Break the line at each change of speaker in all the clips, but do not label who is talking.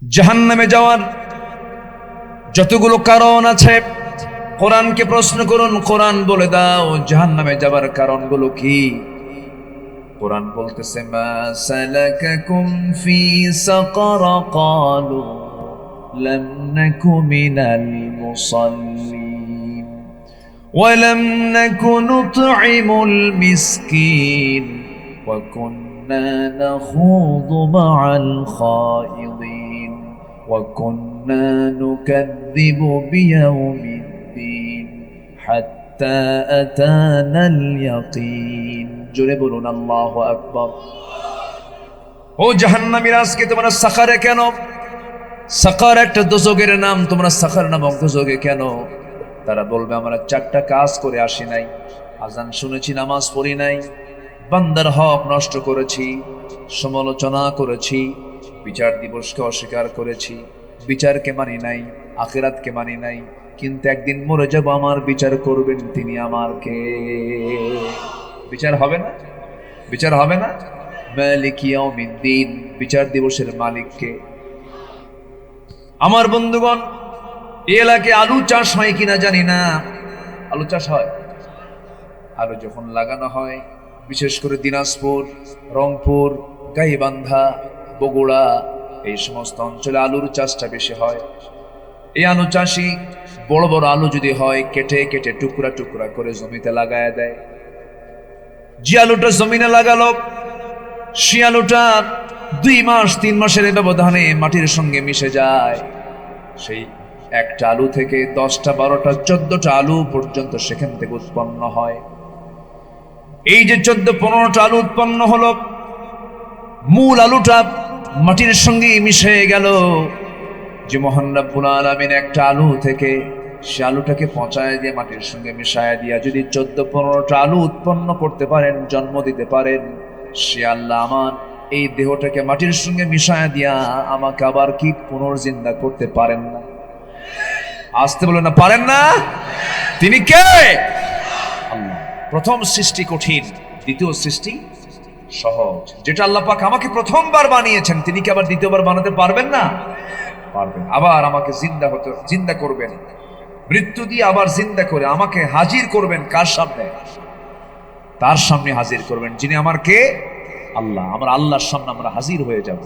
জাহান্নামে যাওয়ার যতগুলো কারণ আছে কোরআনকে প্রশ্ন করুন, কোরআন বলে দাও জাহান্নামে যাবার কারণগুলো কি। কোরআন বলতেছে মা সালাকাকুম ফি সাকার ক্বালু লাম নাকু মিনাল মুসাল্লিন ওয়া লাম নাকু নুতঈমুল মিসকিন ওয়া কুন্না নাখুযু মা'আল খায়িদিন ওয়া কুন্না নুকাযযিবু বিয়াউমিদ্দিন হাত্তা আতানাল ইয়াকিন। জোরে বলুন আল্লাহু আকবার। ও জাহান্নামীরা, আজকে তোমরা সাকারে কেন? সাকার একটা দোজখের নাম, তোমরা সাকার নামক দোজখে কেন? তারা বলবে আমরা 4টা কাজ করে আসি নাই, আজান শুনেছি, নামাজ পড়ি নাই, বান্দার হক নষ্ট করেছি, সমালোচনা করেছি, বিচার দিবসকে অস্বীকার করেছি, বিচারকে মানি নাই, আখিরাতকে মানি নাই, কিন্তু একদিন মরে যাব, আমার বিচার করবেন তিনি। আমার কে? বিচার হবে না? বিচার হবে না? মালিক ইয়াউমিদ্দিন, বিচার দিবসের মালিক কে? আমার বন্ধুগণ, এই এলাকায় আলু চাষ হয় কিনা জানি না। আলু চাষ হয়। আলু যখন লাগানো হয়, বিশেষ করে দিনাজপুর, রংপুর, গাইবান্ধা, বগুড়া, এই সমস্ত অঞ্চলে আলুর চাষটা বেশি হয়। এই আলু চাষি বড় বড় আলু যদি হয়, কেটে কেটে টুকরা টুকরা করে জমিতে লাগায় দেয়। যে আলুটা জমিনে লাগালো, সে আলুটা 2 মাস 3 মাসের ব্যবধানে মাটির সঙ্গে মিশে যায়। সেই একটা আলু থেকে 10টা 12টা 14টা আলু পর্যন্ত সেখান থেকে উৎপন্ন হয়। এই যে 14-15টা আলু উৎপন্ন হলো, মূল আলুটা মাটির সঙ্গে মিশে গেল। যে মহান রব্বুল আলামিন একটা আলু থেকে সে আলুটাকে পচায় দিয়ে মাটির সঙ্গে মিশায় দিয়া যদি 14-15টা আলু উৎপন্ন করতে পারেন, জন্ম দিতে পারেন, সে আল্লাহ আমার এই দেহটাকে মাটির সঙ্গে মিশায় দিয়া আমাকে আবার কি পুনর্জিন্দা করতে পারেন না? আসতে বলেন না, পারেন না? তিনি কে? আল্লাহ। প্রথম সৃষ্টি কঠিন, দ্বিতীয় সৃষ্টি সহজ। যেটা আল্লাহ পাক আমাকে প্রথমবার বানিয়েছেন, তিনি কি আবার দ্বিতীয়বার বানাতে পারবেন না? পারবেন। আবার আমাকে জিন্দা করবেন, মৃত্যু দিয়ে আবার জিন্দা করে আমাকে হাজির করবেন। কার সামনে? তার সামনে হাজির করবেন যিনি আমার কে? আল্লাহ। আমরা আল্লাহর সামনে আমরা হাজির হয়ে যাব।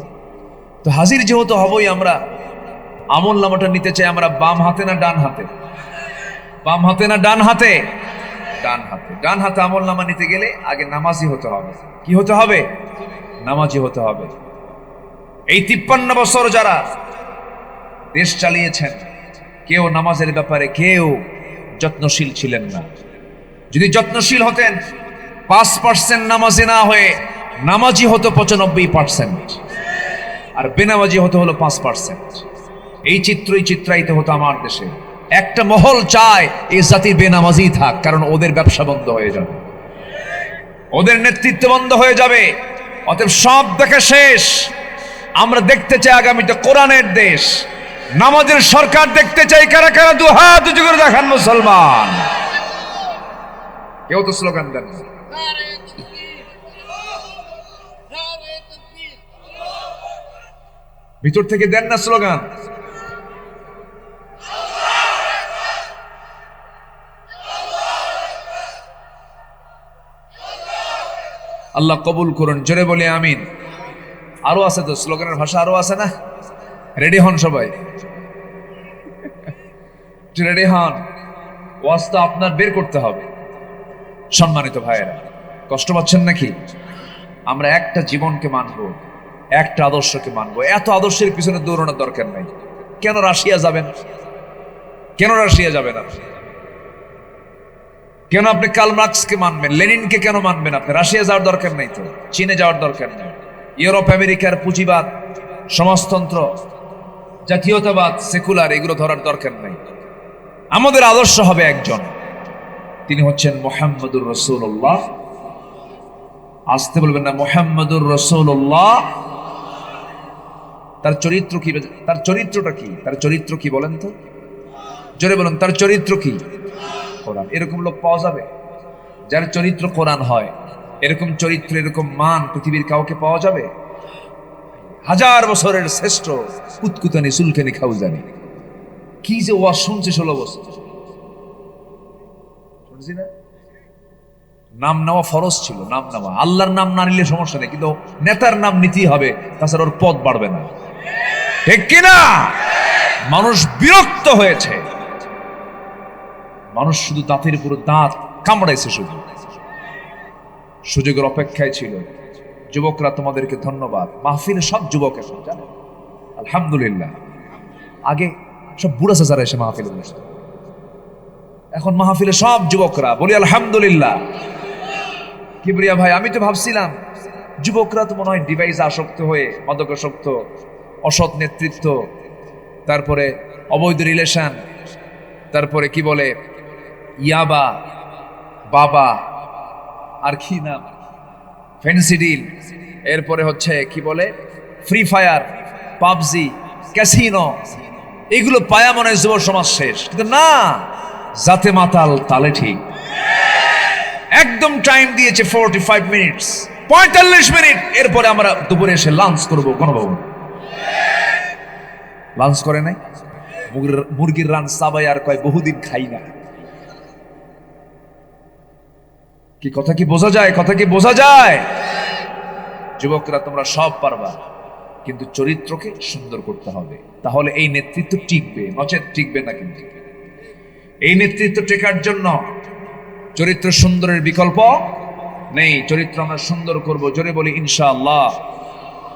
তো হাজির যেহেতু হবই, আমরা আমল নামাটা নিতে চাই। আমরা বাম হাতে না ডান হাতে? বাম হাতে না ডান হাতে? ডান হাতে। ডান হাতে আমল নামা নিতে গেলে আগে নামাজি হতে হবে। কি হতে হবে? নামাজি হতে হবে। এই 53 বছর যারা দেশ চালিয়েছেন, কেউ নামাজের ব্যাপারে কেউ যত্নশীল ছিলেন না। যদি যত্নশীল হতেন, 5% নামাজি না হয়ে নামাজি হতো 95%, আর বেনামাজি হতে হলো 5%। এই চিত্রই চিত্রায়িত হতো আমার দেশে। একটা মহল চায় এই জাতি বেনামাজি থাক, কারণ ওদের ব্যবসা বন্ধ হয়ে যাবে, ওদের নেতৃত্ব বন্ধ হয়ে যাবে। অতএব সব দেখে শেষ। আমরা দেখতে চাই আগামীটা কোরআনের দেশ, নামাজের সরকার দেখতে চাই। কারা কারা দুহাত উঁচু করে দেখান মুসলমান? কেউ তো স্লোগান দেন না। ভিতর থেকে দেন না স্লোগান। আল্লাহ কবুল করুন। জোরে বলে আমিন। আরো আছে তো, স্লোগানের ভাষা আরো আছে না? রেডি হন সবাই, রেডি হন। ওয়াজ তো আপনার বের করতে হবে। সম্মানিত ভাইয়েরা, কষ্ট পাচ্ছেন নাকি? আমরা একটা জীবনকে মানবো, একটা আদর্শকে মানবো। এত আদর্শের পিছনে দৌড়ানোর দরকার নাই। কেন রাশিয়া যাবেন? কেন রাশিয়া যাবেন আপনি? কেন আপনি কার্ল মার্কসকে মানবেন? লেনিনকে কেন মানবেন আপনি? রাশিয়া যাওয়ার দরকার নাই তো, চীনে যাওয়ার দরকার নেই। ইউরোপ আমেরিকার পুঁজিবাদ, সমাজতন্ত্র, জাতীয়তাবাদ, সেকুলার, এগুলো ধরার দরকার নাই। আমাদের আদর্শ হবে একজন, তিনি হচ্ছেন মুহাম্মদুর রাসূলুল্লাহ। আসতে বলবেন না, মুহাম্মদুর রাসূলুল্লাহ। তার চরিত্র কি? তার চরিত্রটা কি? তার চরিত্র কি বলেন তো? জোরে বলুন, তার চরিত্র কি? কোরআন। এরকম লোক পাওয়া যাবে যার চরিত্র কোরআন হয়? এরকম চরিত্র, এরকম মান পৃথিবীর কাউকে পাওয়া যাবে? হাজার বছরের শ্রেষ্ঠ কুতকুতানি চুলকানি খাও জানি। কি যে ওয়াজ শুনছে 16 বছর, শুনছি না? নাম নেওয়া ফরজ ছিল, নাম নেওয়া, আল্লাহর নাম না নিলে সমস্যা নেই, কিন্তু নেতার নাম নিতেই হবে, তাছাড়া ওর পদ বাড়বে না, ঠিক কিনা? মানুষ বিরক্ত হয়েছে, মানুষ শুধু দাঁতের উপর দাঁত কামড়াইছে, শুধু সুযোগের অপেক্ষায় ছিল। যুবকরা তোমাদেরকে ধন্যবাদ। মাহফিলে সব যুবক এখন, জানেন, আলহামদুলিল্লাহ। আগে সব বুড়া চাচারা এসে মাহফিলে বসত, এখন মাহফিলে সব যুবকরা, বলি আলহামদুলিল্লাহ। কিবরিয়া ভাই, আমি তো ভাবছিলাম যুবকরা তো মনে হয় ডিভাইস আসক্ত হয়ে, মাদকাসক্ত, অসৎ নেতৃত্ব, তারপরে অবৈধ রিলেশন, তারপরে কি বলে ইয়াবা, বাবা, আর কি নাম, ফেন্সিডিল, এরপরে হচ্ছে কি বলে ফ্রি ফায়ার, পাবজি, ক্যাসিনো, এগুলো পায়া মনে হয় যুব সমাজ শেষ। কিন্তু না, জাতে মাতাল তালে ঠিক। একদম টাইম দিয়েছে 45 মিনিটস, 45 মিনিট। এরপরে আমরা দুপুরে এসে লাঞ্চ করবো গণভবন। লাঞ্চ করে নাই, মুরগির রান সাবাই আর কয় বহুদিন খাই না। কি কথা কি বোঝা যায়? কথা কি বোঝা যায়? যুবকরা তোমরা সব পারবা, কিন্তু চরিত্রকে সুন্দর করতে হবে, তাহলে এই নেতৃত্ব টিকবে, নচেত টিকবে না। কিন্তু এই নেতৃত্ব টেকার জন্য চরিত্র সুন্দরের বিকল্প নেই। চরিত্র আমরা সুন্দর করব, জোরে বলি ইনশাআল্লাহ,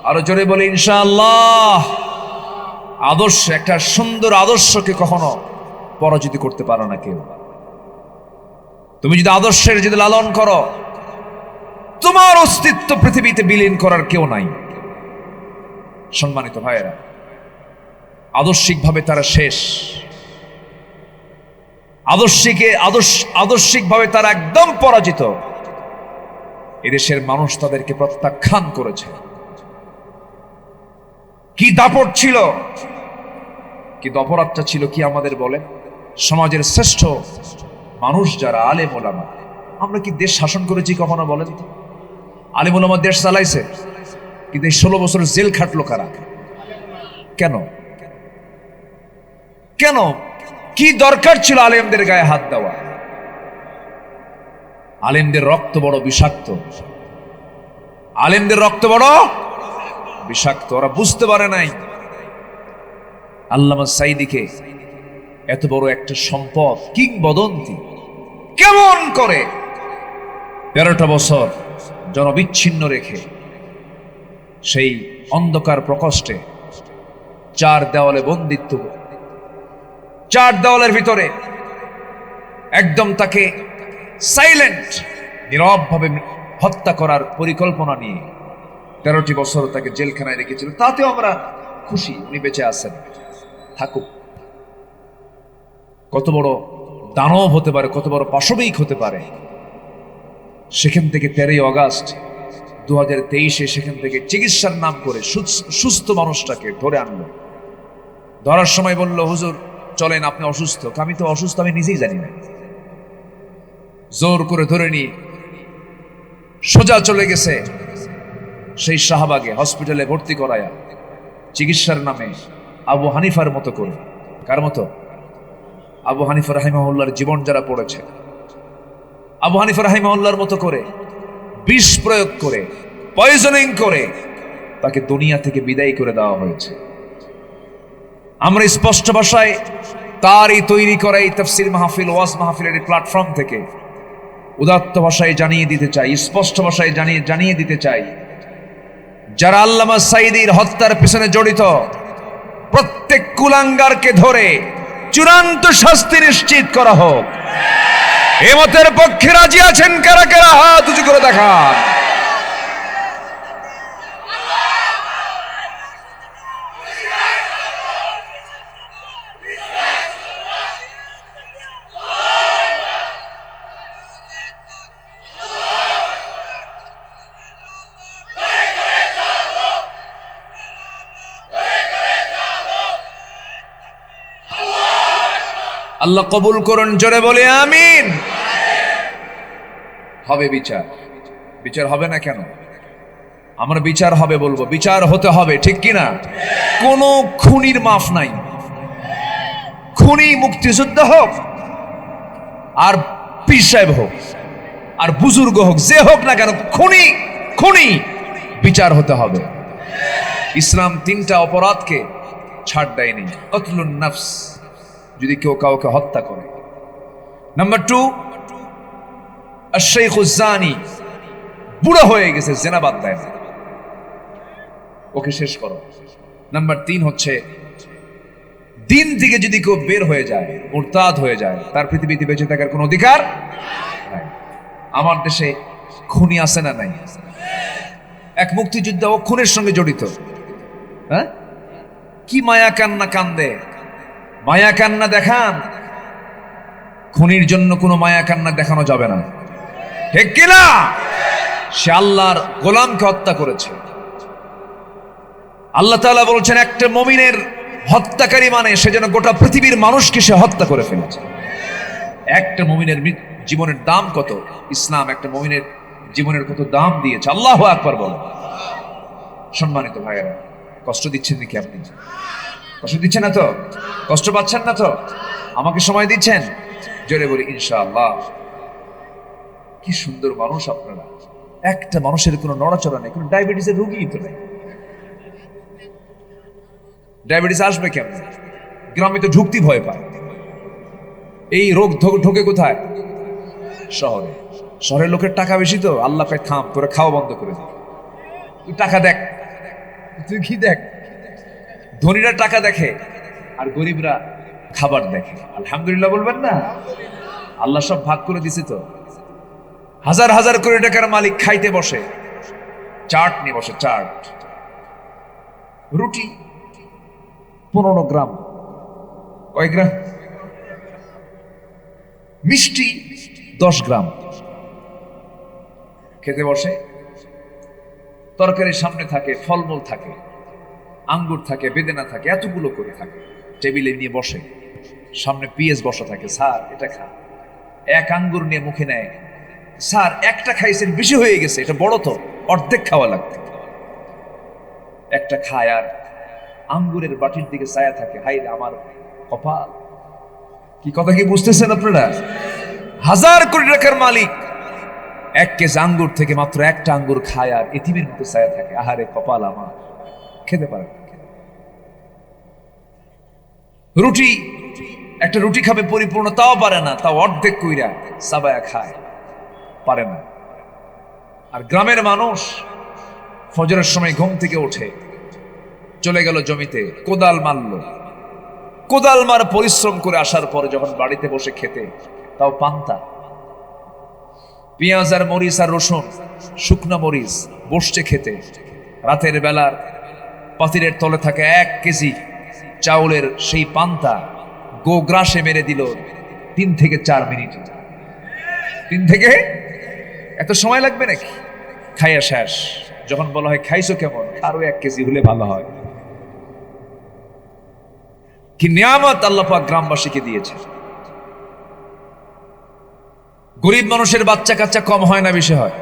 আরো জোরে বলি ইনশাআল্লাহ। আদর্শ, একটা সুন্দর আদর্শকে কখনো পরাজিত করতে পারো না কেউ। তুমি যদি আদর্শের যদি লালন করো, তোমার অস্তিত্ব পৃথিবীতে বিলীন করার কেউ নাই। সম্মানিত ভাইয়েরা, আদর্শিকভাবে তারা শেষ, আদর্শিকভাবে তারা একদম পরাজিত। এদেশের মানুষ তাদেরকে প্রত্যাখ্যান করেছে। কি দাপট ছিল, কিন্তু অপরাধটা ছিল কি আমাদের বলে? সমাজের শ্রেষ্ঠ মানুষ যারা আলেম ওলামা, আমরা কি দেশ শাসন করেছি কখনো বলেন তো? আলেম ওলামা দেশ চালাইছে, কিন্তু এই 16 বছর জেল খাটলো কারা? কেন? কেন? কি দরকার ছিল আলেমদের গায়ে হাত দেওয়া? আলেমদের রক্ত বড় বিষাক্ত, আলেমদের রক্ত বড় বিষাক্ত। ওরা বুঝতে পারে নাই আল্লামা সাঈদীকে এত বড় একটা সম্পদ, কিংবদন্তি, কেমন করে 13টা বছর জনবিচ্ছিন্ন রেখে সেই অন্ধকার প্রকোষ্ঠে 4 দেওয়ালে বন্দিত্ব, 4 দেওয়ালের ভিতরে একদম তাকে সাইলেন্ট, নীরবভাবে হত্যা করার পরিকল্পনা নিয়ে 13টি বছর তাকে জেলখানায় রেখেছিল। তাতেও আমরা খুশি, উনি বেঁচে আছেন, থাকুক। কত বড় দানব হতে পারে, কত বড় পাশবিক হতে পারে। সেখান থেকে 13ই আগস্ট 2023 সেখান থেকে চিকিৎসার নাম করে সুস্থ মানুষটাকে ধরে আনলো। ধরার সময় বলল, হুজুর চলেন, আপনি অসুস্থ। আমি তো অসুস্থ, আমি নিজেই জানি না। জোর করে ধরে নিয়ে সোজা চলে গেছে সেই শাহবাগে, হসপিটালে ভর্তি করায়া চিকিৎসার নামে আবু হানিফার মতো করে। কার মতো? আবু হানিফা রাহিমাহুল্লাহর জীবন যারা পড়েছে, আবু হানিফা রাহিমাহুল্লাহর মতো করে বিষ প্রয়োগ করে, পয়জনিং করে তাকে দুনিয়া থেকে বিদায় করে দেওয়া হয়েছে। আমরা স্পষ্ট ভাষায় তারই তৈরি করা এই তাফসীর মাহফিল, ওয়াজ মাহফিলের প্ল্যাটফর্ম থেকে উদাত্ত ভাষায় জানিয়ে দিতে চাই, স্পষ্ট ভাষায় জানিয়ে দিতে চাই, যারা আল্লামা সাঈদীর হত্যার পিছনে জড়িত, প্রত্যেক কুলাঙ্গারকে ধরে চূড়ান্ত শাস্তি নিশ্চিত করা হোক। এ মতের পক্ষে রাজি আছেন কারা কারা? হাত উঁচু করে দেখান। আল্লাহ কবুল করুন, জোরে বলে আমিন। হবে বিচার, বিচার হবে না কেন? আমরা বিচার হবে বলবো, বিচার হতে হবে, ঠিক কিনা? কোনো খুনির মাফ নাই। খুনি মুক্তিযোদ্ধা হোক, আর পীর সাহেব হোক, আর বুজুর্গ হোক, যে হোক না কেন, খুনি খুনি, বিচার হতে হবে। ইসলাম 3টা অপরাধকে ছাড় দেয়নি। কতলুন নফস, যদি কেউ কাউকে হত্যা করে। নাম্বার 2, আশ-শাইখুজ জানি, বুড়া হয়ে গেছে, জেনা বাদ দেয় না, ওকে শেষ করো। নাম্বার 3 হচ্ছে দিন থেকে যদি কেউ বের হয়ে যায়, মুরতাদ হয়ে যায়, তার পৃথিবীতে বেঁচে থাকার কোনো অধিকার নাই। আমার দেশে খুনি আছে না নাই? এক মুক্তিযোদ্ধা, ও খুনের সঙ্গে জড়িত। হ্যাঁ, কি মায়া কান্না কান্দে, মায়া কান্না দেখান। খুনির জন্য কোনো মায়া কান্না দেখানো যাবে না, ঠিক কিনা? সে আল্লাহর গোলামকে হত্যা করেছে। আল্লাহ তাআলা বলছেন, একটা মুমিনের হত্যাকারী মানে সে যেন গোটা পৃথিবীর মানুষকে সে হত্যা করে ফেলেছে। একটা মুমিনের জীবনের দাম কত? ইসলাম একটা মুমিনের জীবনের কত দাম দিয়েছে। আল্লাহু আকবার বলেন। সম্মানিত ভাইয়েরা, কষ্ট দিচ্ছেন নাকি আপনি? কষ্ট দিচ্ছেন না তো? কষ্ট পাচ্ছেন না তো? আমাকে সময় দিচ্ছেন? জোরে বলি ইনশাআল্লাহ। কি সুন্দর মানুষ আপনারা। একটা মানুষের কোনো নড়াচড়া নেই, কোনো ডায়াবেটিসের রোগী তো নেই। ডায়াবেটিস আসবে কেমন? গ্রামে তো ঢুকতে ভয় পায়। এই রোগ ঢোকে কোথায়? শহরে। শহরের লোকের টাকা বেশি তো, আল্লাহ পায় থাম, তোরা খাওয়া বন্ধ করে দে, তুই টাকা দেখ, তুই কি দেখ। ধনীরা টাকা দেখে আর গরিবরা খাবার দেখে। আলহামদুলিল্লাহ বলবেন না? আল্লাহ সব ভাগ করে দিছে তো। হাজার হাজার কোটি টাকার মালিক খাইতে বসে, চাট নিয়ে বসে, চাট, রুটি 15 গ্রাম, কয় গ্রাম? মিষ্টি 10 গ্রাম, খেতে বসে। তরকারির সামনে থাকে, ফলমূল থাকে, আঙ্গুর থাকে, বেদেনা থাকে, এতগুলো করে থাকে। টেবিলে নিয়ে বসে, সামনে পেঁয়াজ বসা থাকে, স্যার এটা খা। এক আঙ্গুর নিয়ে মুখে নেয়, স্যার একটা খাইছেন, বেশি হয়ে গেছে, এটা বড় তো, অর্ধেক খাওয়া লাগবে। একটা খায় আর আঙ্গুরের বাটির দিকে ছায়া থাকে। হাই রে আমার কপাল। কি কথা কি বুঝতেছেন আপনারা? হাজার কোটি টাকার মালিক 1 কেজি আঙ্গুর থেকে মাত্র একটা আঙ্গুর খায় আর এতিমের মতো ছায়া থাকে। আহারে কপাল আমার, খেতে পারে না। রুটি, একটা রুটি খাবে পরিপূর্ণ, তাও পারে না, তাও অর্ধেক কইরা সাবায়া খায়, পারে না। আর গ্রামের মানুষ ফজরের সময় ঘুম থেকে ওঠে, চলে গেল জমিতে, কোদাল মারলো, কোদাল মার পরিশ্রম করে আসার পরে যখন বাড়িতে বসে খেতে, তাও পান্তা, পেঁয়াজ আর মরিচ আর রসুন, শুকনো মরিচ, বসছে খেতে। রাতের বেলার পাতিলের তলে থাকে 1 কেজি চাউলের সেই পান্তা গোগ্রাসে মেরে দিল 3 থেকে 4 মিনিট। 3 থেকে, এত সময় লাগবে নাকি? খাইয়া শেষ। যখন বলা হয় খাইছো কেমন, আরো 1 কেজি হলে ভালো হয়। কি নিয়ামত আল্লাহ পাক গ্রামবাসীকে দিয়েছে। গরিব মানুষের বাচ্চা কাচ্চা কম হয় না বেশি হয়?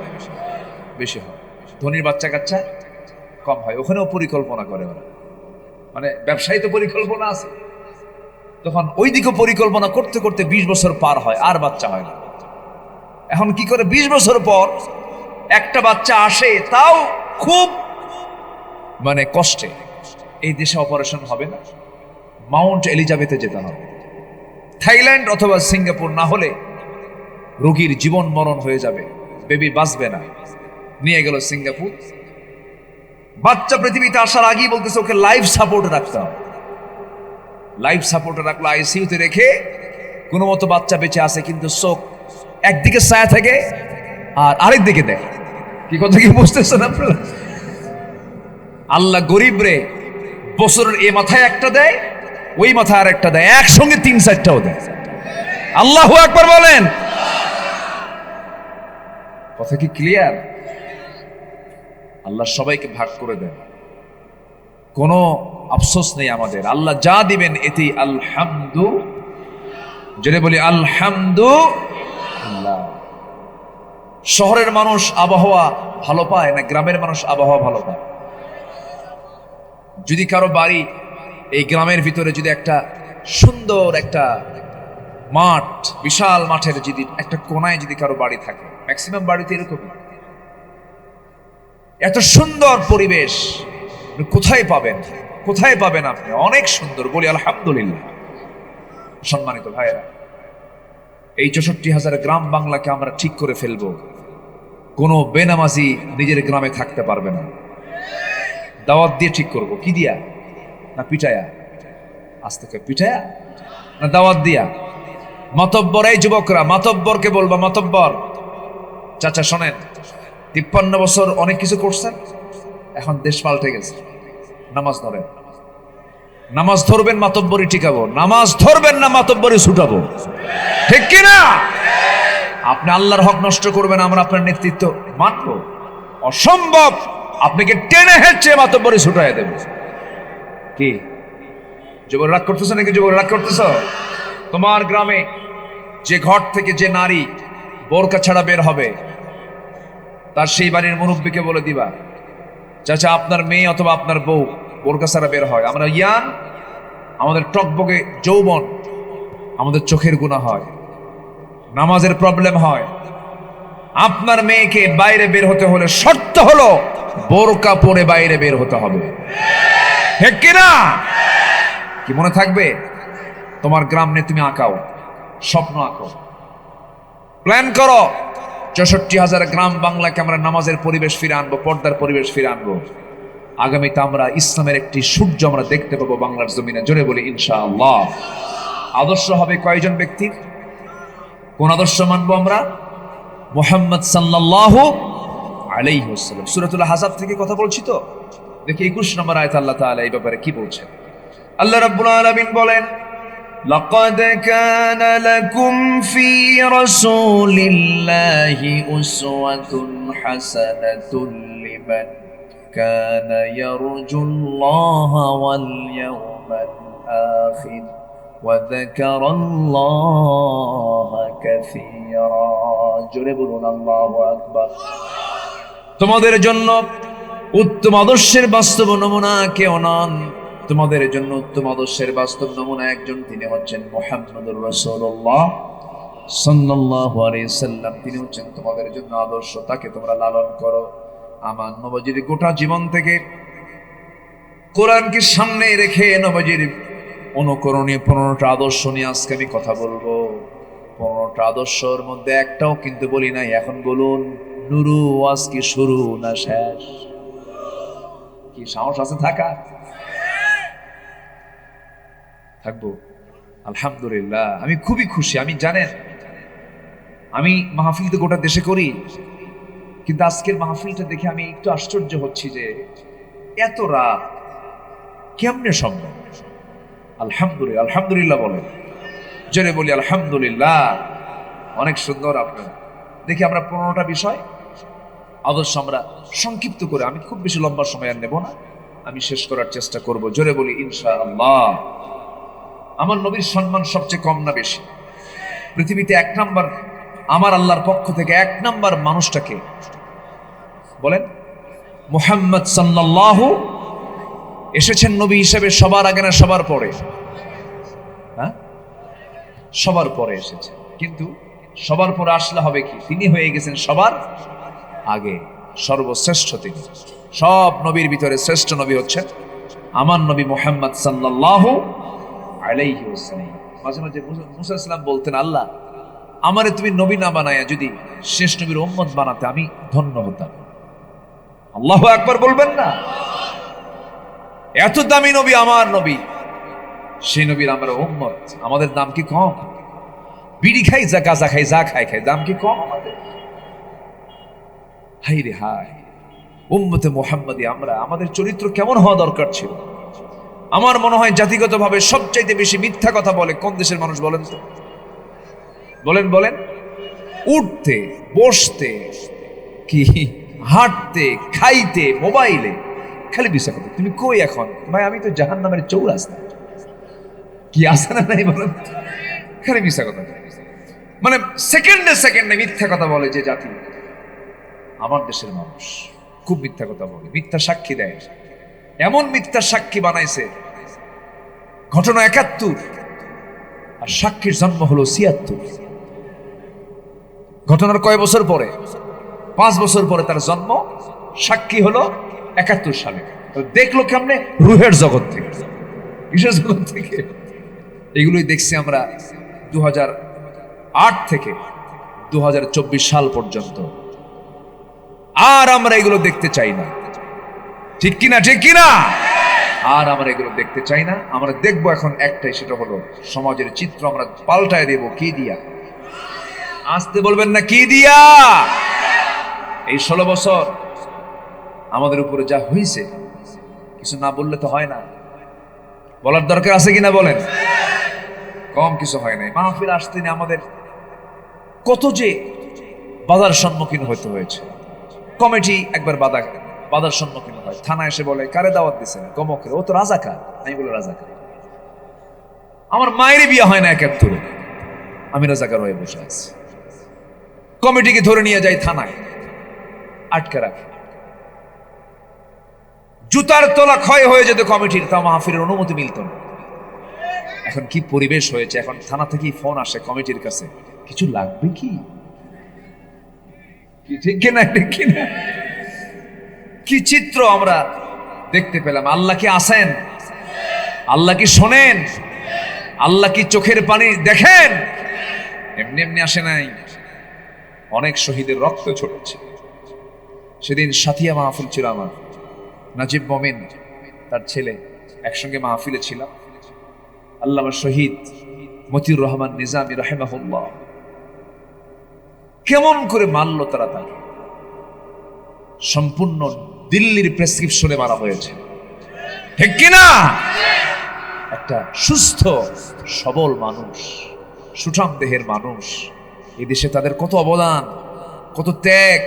বেশি হয়। ধনীর বাচ্চা কাচ্চা কম হয়। ওখানেও পরিকল্পনা করে ওরা, মানে ব্যবসায়ী তো পরিকল্পনা আছে, তখন ওই দিকে পরিকল্পনা করতে করতে 20 বছর পার হয়, আর বাচ্চা হয় না। এখন কি করে 20 বছর পর একটা বাচ্চা আসে, তাও খুব মানে কষ্টে। এই দেশে অপারেশন হবে না, মাউন্ট এলিজাবেথে যেতে হবে, থাইল্যান্ড অথবা সিঙ্গাপুর, না হলে রোগীর জীবন মরণ হয়ে যাবে, বেবি বাঁচবে না। নিয়ে গেল সিঙ্গাপুর। বাচ্চা পৃথিবীতে আসার আগেই বলতেছে ওকে লাইফ সাপোর্টে রাখতে হবে। লাইফ সাপোর্টে রাখলো, আইসিইউতে রেখে কোনো মতো বাচ্চা বেঁচে আছে, কিন্তু চোখ একদিকে ছায়া থাকে আর আরেক দিকে দেয়। কি কথা কি বুঝতেছেন আপনারা? আল্লাহ গরিব রে বছরের এ মাথায় একটা দেয়, ওই মাথায় আর একটা দেয়, একসঙ্গে 3-4টাও দেয়। আল্লাহু আকবার বলেন। কথা কি ক্লিয়ার? আল্লাহ সবাইকে ভাগ করে দেন, কোনো আফসোস নেই আমাদের। আল্লাহ যা দিবেন এতেই আলহামদু, জোরে বলি আলহামদুলিল্লাহ। শহরের মানুষ আবহাওয়া ভালো পায় না গ্রামের মানুষ আবহাওয়া ভালো পায়? যদি কারো বাড়ি এই গ্রামের ভিতরে যদি একটা সুন্দর একটা মাঠ, বিশাল মাঠের যদি একটা কোনায় যদি কারো বাড়ি থাকে, ম্যাক্সিমাম বাড়িতে এরকমই, এত সুন্দর পরিবেশ কোথায় পাবেন? কোথায় পাবেন আপনি? অনেক সুন্দর, বলি আলহামদুলিল্লাহ। সম্মানিত ভাইয়েরা, এই 64,000 গ্রাম বাংলাকে আমরা ঠিক করে ফেলবো। কোনো বেনামাজি নিজের গ্রামে থাকতে পারবে না। দাওয়াত দিয়ে ঠিক করব। কি দিয়া? না পিটায়া? আজ থেকে পিটায়া না দাওয়াত দিয়া? মাতব্বর, এই যুবকরা মাতব্বরকে বলবা, মাতব্বর চাচা শোনেন, 53 বছর অনেক কিছু করছেন, এখন দেশ পাল্টে গেছে, নামাজ ধরেন। নামাজ ধরবেন, মাতব্বরি টিকাবো। নামাজ ধরবেন না, মাতব্বরি ছুটাবো। ঠিক কিনা? আপনি আল্লাহর হক নষ্ট করবেন, আমরা আপনার নেতৃত্ব মানব? অসম্ভব। আপনাকে টেনে হেঁচে মাতব্বরি ছুটাই দেব। কি যুবক রাগ করতেছ নাকি? যুবক রাগ করতেছ? তোমার গ্রামে যে ঘর থেকে যে নারী বোরকা ছাড়া বের হবে, তার সেই বাড়ির মুরব্বীকে বলে দিবা, চাচা আপনার মেয়ে অথবা আপনার বউ বোরকা ছাড়া বের হয়, আমরা ইয়ান, আমাদের টকবকে যৌবন, আমাদের চোখের গুনাহ হয়, নামাজের প্রবলেম হয়। আপনার মেয়েকে বাইরে বের হতে হলে শর্ত হলো বোরকা পরে বাইরে বের হতে হবে। ঠিক কিনা? কি মনে থাকবে? তোমার গ্রাম নিয়ে তুমি আঁকাও, স্বপ্ন আঁকো, প্ল্যান করো। 64,000 গ্রাম বাংলাকে আমরা নামাজের পরিবেশ ফিরে আনবো, পর্দার পরিবেশ ফিরে আনবো। আগামীতে আমরা ইসলামের একটি সূর্য আমরা দেখতে পাবো বাংলার জমিনে। জোরে বলি ইনশাআল্লাহ। আদর্শ হবে কয়জন ব্যক্তির? কোন আদর্শ মানবো আমরা? মুহাম্মদ সাল্লাল্লাহু আলাইহি ওয়াসাল্লাম। সূরাতুল আহজাব থেকে কথা বলছি তো, দেখি 21 নম্বর আয়াত আল্লাহ তাআলা এই ব্যাপারে কি বলছেন। আল্লাহ রাব্বুল আলামিন বলেন, লাকাদ কানা লাকুম ফি রাসূলিল্লাহি উসওয়াতুন হাসানাতুন লিমান কানা ইয়ারজুল্লাহা ওয়াল ইয়াওমাল আখির ওয়া যাকারাল্লাহা কাসীরা। জোরে বলুন আল্লাহু আকবার। তোমাদের জন্য উত্তম আদর্শের বাস্তব নমুনা কেউ নন। তোমাদের জন্য উত্তম আদর্শের বাস্তব নমুনা একজন, তিনি হচ্ছেন মুহাম্মদুর রাসূলুল্লাহ সাল্লাল্লাহু আলাইহি সাল্লাম। তিনি হচ্ছেন তোমাদের জন্য আদর্শ, তাকে তোমরা লালন করো। আমার নবীজির গোটা জীবন থেকে কোরআনকে সামনে রেখে নবীজির অনুকরণীয় 15টা আদর্শ নিয়ে আজকে আমি কথা বলবো। 15টা আদর্শের মধ্যে একটাও কিন্তু বলি নাই। এখন বলুন, নুরু ওয়াজ কি শুরু না শেষ? কি সাহস আছে থাকা? থাকবো আলহামদুলিল্লাহ। আমি খুবই খুশি। আমি জানেন, আমি মাহফিল তো গোটা দেশে করি, কিন্তু আজকের মাহফিলটা দেখে আমি একটু আশ্চর্য হচ্ছি যে এত রাত কেমনে সম্ভব? আলহামদুলিল্লাহ, আলহামদুলিল্লাহ বলেন, জোরে বলি আলহামদুলিল্লাহ। অনেক সুন্দর। আপনার দেখি আমরা 15টা বিষয় আদর্শ আমরা সংক্ষিপ্ত করে, আমি খুব বেশি লম্বা সময় আর নেব না, আমি শেষ করার চেষ্টা করব। জোরে বলি ইনশাআল্লাহ। আমার নবীর সম্মান সবচেয়ে কম না বেশি? পৃথিবীতে 1 নাম্বার আমার আল্লাহর পক্ষ থেকে 1 নাম্বার মানুষটাকে বলেন, মুহাম্মদ সাল্লাল্লাহু এসেছেন নবী হিসেবে সবার আগে না সবার পরে? হ্যাঁ, সবার পরে এসেছে। কিন্তু সবার পরে আসলে হবে কি? তিনি হয়ে গেছেন সবার আগে, সর্বশ্রেষ্ঠ তিনি। সব নবীর ভিতরে শ্রেষ্ঠ নবী হচ্ছেন আমার নবী মুহাম্মদ সাল্লাল্লাহু আলাইহি ওয়াসাল্লাম। মাঝে মাঝে মুসা আলাইহিস সালাম বলতেন, আল্লাহ আমারে তুমি নবী না বানায়া যদি শেষ নবীর উম্মত বানাতে আমি ধন্য হতাম। আল্লাহু আকবার বলবেন না? এত দামি নবী আমার নবী, সেই নবীর আমরা উম্মত, আমাদের দাম কি কম? বিড়ি খাই, যা গাঁজা খাই, যা খাই খাই, দাম কি কম আমাদের? হাই রে হাই, উম্মতে মুহাম্মাদি আমরা, আমাদের চরিত্র কেমন হওয়া দরকার ছিল? আমার মনে হয় জাতিগতভাবে সবচাইতে বেশি মিথ্যা কথা বলে কোন দেশের মানুষ বলেন তো? বলেন বলেন। উঠতে, বসতে, কি হাঁটতে, খাইতে, মোবাইলে খালি মিথ্যা কথা। তুমি কই এখন? ভাই আমি তো জাহান্নামের চৌরাস্তা। কি আছে না নাই বলেন? খালি মিথ্যা কথা। মানে সেকেন্ডে সেকেন্ডে মিথ্যা কথা বলে যে জাতি, আমার দেশের মানুষ খুব মিথ্যা কথা বলে, মিথ্যা সাক্ষী দেয়। এমন মিথ্যা সাক্ষী বানাইছে, ঘটনা ৭১ আর সাক্ষীর জন্ম হলো ৭৬। ঘটনার কয় বছর পরে? ৫ বছর পরে তার জন্ম। সাক্ষী হলো ৭১ সালে। দেখলো কেমনে? রুহের জগৎ থেকে, কিসের জগৎ থেকে? এগুলোই দেখছি আমরা ২০০৮ থেকে ২০২৪ সাল পর্যন্ত। আর আমরা এগুলো দেখতে চাই না, ঠিক কিনা? ঠিক কিনা? আর আমরা এগুলো দেখতে চাই না। আমরা দেখবো এখন একটাই, সেটা হলো সমাজের চিত্র আমরা পাল্টায় দেব। কি দিয়া? আসতে বলবেন না, কি দিয়া? এই ১৬ বছর আমাদের উপরে যা হয়েছে, কিছু না বললে তো হয় না, বলার দরকার আছে কিনা বলেন? কম কিছু হয় নাই। মাহফিল আসতে আমাদের কত যে বাধার সম্মুখীন হতে হয়েছে। কমিটি একবার বাধার সম্মুখীন হয়, থানা এসে বলে কারে দাওয়াত দিচ্ছেন? কমকে, ও তো রাজাকার। আমি বলে রাজাকার? আমার মায়েরই বিয়ে হয় না ৭১, আমি রাজাকার হয়ে বসে আছি। কমিটিকে ধরে নিয়ে যাই থানায়, আটকে রাখে, জুতার তলা ক্ষয় হয়ে যেত কমিটির, তা মাহফিলের অনুমতি মিলত না। এখন কি পরিবেশ হয়েছে! এখন থানা থেকেই ফোন আসে কমিটির কাছে, কিছু লাগবে কি? ঠিক কিনা? ঠিক কিনা? কি চিত্র আমরা দেখতে পেলাম! আল্লাহ কি আসেন? আল্লাহ কি শোনেন? আল্লাহ কি চোখের পানি দেখেন? এমনি এমনি আসে নাই। অনেক শহীদের রক্ত ঝরেছে। সেদিন সাথিয়া মাহফিল ছিল আমার, নাজিব মমিন তার ছেলে, একসঙ্গে মাহফিলে ছিলাম। আল্লামা শহীদ মতিউর রহমান নিজামী রাহিমাহুল্লাহ, কেমন করে মারল তারা তাকে! সম্পূর্ণ দিল্লির প্রেসক্রিপশনে মারা হয়েছে, ঠিক কিনা? একটা সুস্থ সবল মানুষ, সুঠাম দেহের মানুষ, এই দেশে তাদের কত অবদান, কত ত্যাগ,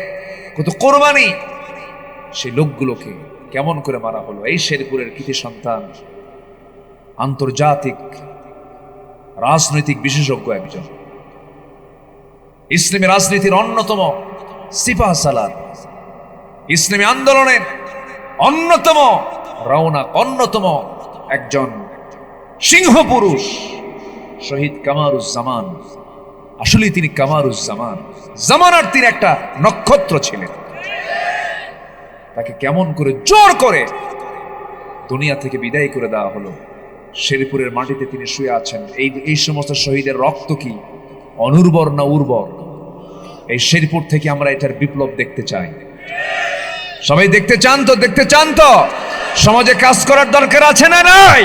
কত কোরবানি, সেই লোকগুলোকে কেমন করে মারা হলো! এই শেরপুরের কৃতি সন্তান, আন্তর্জাতিক রাজনৈতিক বিশেষজ্ঞ একজন, ইসলামী রাজনীতির অন্যতম সিপাহ সালার, ইসলামী আন্দোলনের অন্যতম রওনাক, অন্যতম একজন সিংহ পুরুষ, শহীদ কামারুজ্জামান। আসলে তিনি কামারুজ্জামান, জামানার তিনি একটা নক্ষত্র ছিলেন। তাকে কেমন করে জোর করে দুনিয়া থেকে বিদায় করে দেওয়া হলো। শেরপুরের মাটিতে তিনি শুয়ে আছেন। এই সমস্ত শহীদের রক্ত কি অনুর্বর না উর্বর? এই শেরপুর থেকে আমরা এটার বিপ্লব দেখতে চাই। সবাই দেখতে চান তো? দেখতে চান তো? সমাজে কাজ করার দরকার আছে না নাই?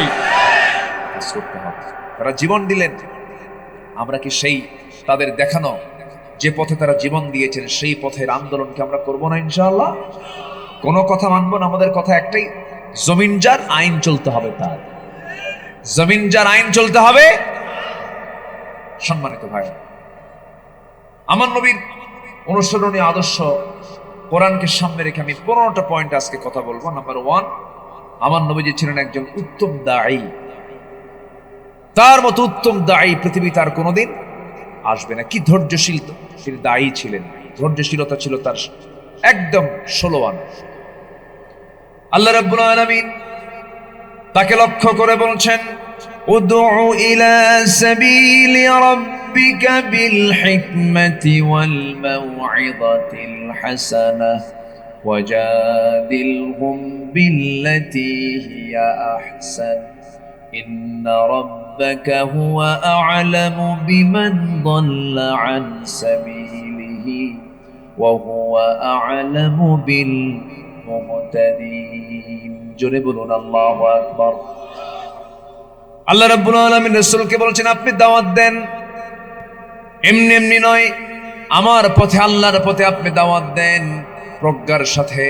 কাজ করতে হবে। তারা জীবন দিলেন, আমরা কি সেই তাদের দেখানো যে পথে তারা জীবন দিয়েছেন সেই পথের আন্দোলনকে আমরা করব না ইনশাআল্লাহ? কোন কথা মানব না, আমাদের কথা একটাই, জমিন যার আইন চলতে হবে, তার জমিন যার আইন চলতে হবে। সম্মানিত ভাই, আমার নবীর অনুসরণীয় আদর্শ কোরআনকে সামনে রেখে আমি 15টা পয়েন্ট আজকে কথা বলবো। নাম্বার 1, আমার নবীজি ছিলেন একজন উত্তম দাঈ। তার মতো উত্তম দাঈ পৃথিবীতে আর কোনোদিন আসবে না। কি ধৈর্যশীল তিনি দাঈ ছিলেন, ধৈর্যশীলতা ছিল তার একদম 16 আনা। আল্লাহ রাব্বুল আলামিন তাকে লক্ষ্য করে বলছেন, উদউ ইলা সাবিলি রাব্বিকা বিল হিকমাতি ওয়াল মাউইযাতিল হাসানাহ ওয়াজাদিলহুম বিল্লাতী হিয়া আহসান ইন্না রাব্বাকা হুয়া আ'লামু বিমান দাল্লা আন সাবিলিহি ওয়া হুয়া আ'লামু বিল মুহতাদিন। জোরে বলুন আল্লাহু আকবার। আল্লাহ রাব্বুল আলামিন রাসূলকে বলছেন, আপনি দাওয়াত দেন, এমনি এমনি নয়, আমার পথে, আল্লাহর পথে আপনি দাওয়াত দেন, প্রজ্ঞার সাথে,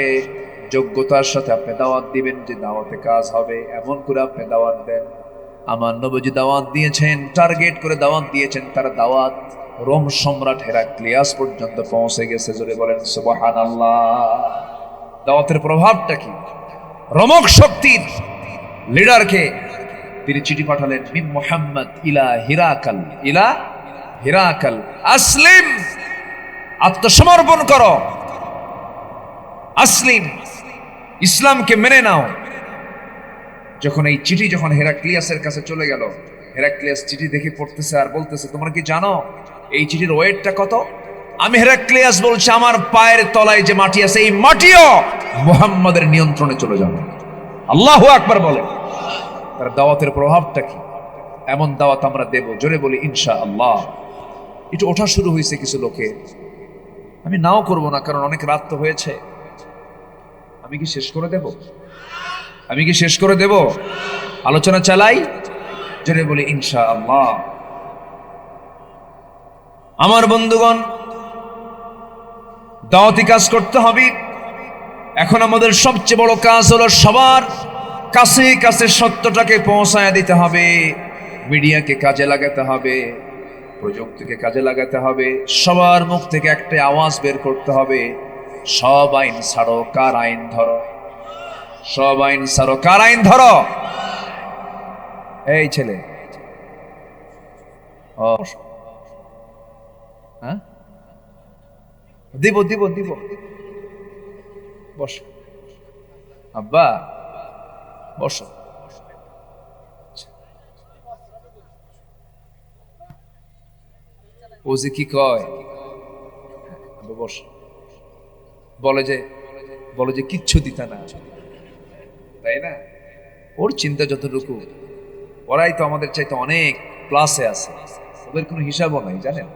যোগ্যতার সাথে আপনি দাওয়াত দিবেন, যে দাওয়াতে কাজ হবে এমন করে আপনি দাওয়াত দেন। আমার নবীজি দাওয়াত দিয়েছেন, টার্গেট করে দাওয়াত দিয়েছেন, তার দাওয়াত রোম সম্রাট হেরাক্লিয়াস পর্যন্ত পৌঁছে গেছে। জোরে বলেন সুবহানাল্লাহ। দাওয়াতের প্রভাবটা কি? রোমক শক্তির লিডারকে তিনি চিঠি পাঠালেন, মিন মুহাম্মদ ইলা হিরাকাল, ইলা হিরাকাল আসলিম, আত্মসমর্পণ করো। আসলিম, ইসলামকে মেনে নাও। যখন এই চিঠি যখন হেরাক্লিয়াসের কাছে চলে গেল, হেরাক্লিয়াস চিঠি দেখে পড়তেছে আর বলতেছে, তোমরা কি জানো এই চিঠির ওয়েটটা কত? আমি হেরাক্লিয়াস বলছি, আমার পায়ের তলায় যে মাটি আছে এই মাটিও মুহাম্মাদের নিয়ন্ত্রণে চলে যাবে। আল্লাহু আকবার বলে। তার দাওয়াতের প্রভাবটা কি? এমন দাওয়াত আমরা দেব, জোরে বলি ইনশাআল্লাহ। একটু ওঠা শুরু হয়েছে কিছু লোকে, আমি নাও করব না, কারণ অনেক রাত তো হয়েছে। আমি কি শেষ করে দেব? আমি কি শেষ করে দেব? আলোচনা চালাই, জোরে বলি ইনশাআল্লাহ। আমার বন্ধুগণ, দাওয়াতি কাজ করতে হবে। এখন আমাদের সবচেয়ে বড় কাজ হলো সবার কাছে কাছে সত্যটাকে পৌঁছায় দিতে হবে। মিডিয়াকে কাজে লাগাতে হবে, প্রযুক্তিকে কাজে লাগাতে হবে। সবার মুখ থেকে একটা আওয়াজ বের করতে হবে, সব আইন ছাড়ো, কার আইন ধরো। সব আইন ছাড়ো, কার আইন ধরো। এই ছেলে, হ্যাঁ, দিব দিব দিব, বস আব্বা, বসো। ও যে কি কয়, বস। বলে যে কিচ্ছু দিতা না, তাই না? ওর চিন্তা যতটুকু, ওরাই তো আমাদের চাইতে অনেক প্লাসে আছে, ওদের কোনো হিসাবও নাই, জানেন?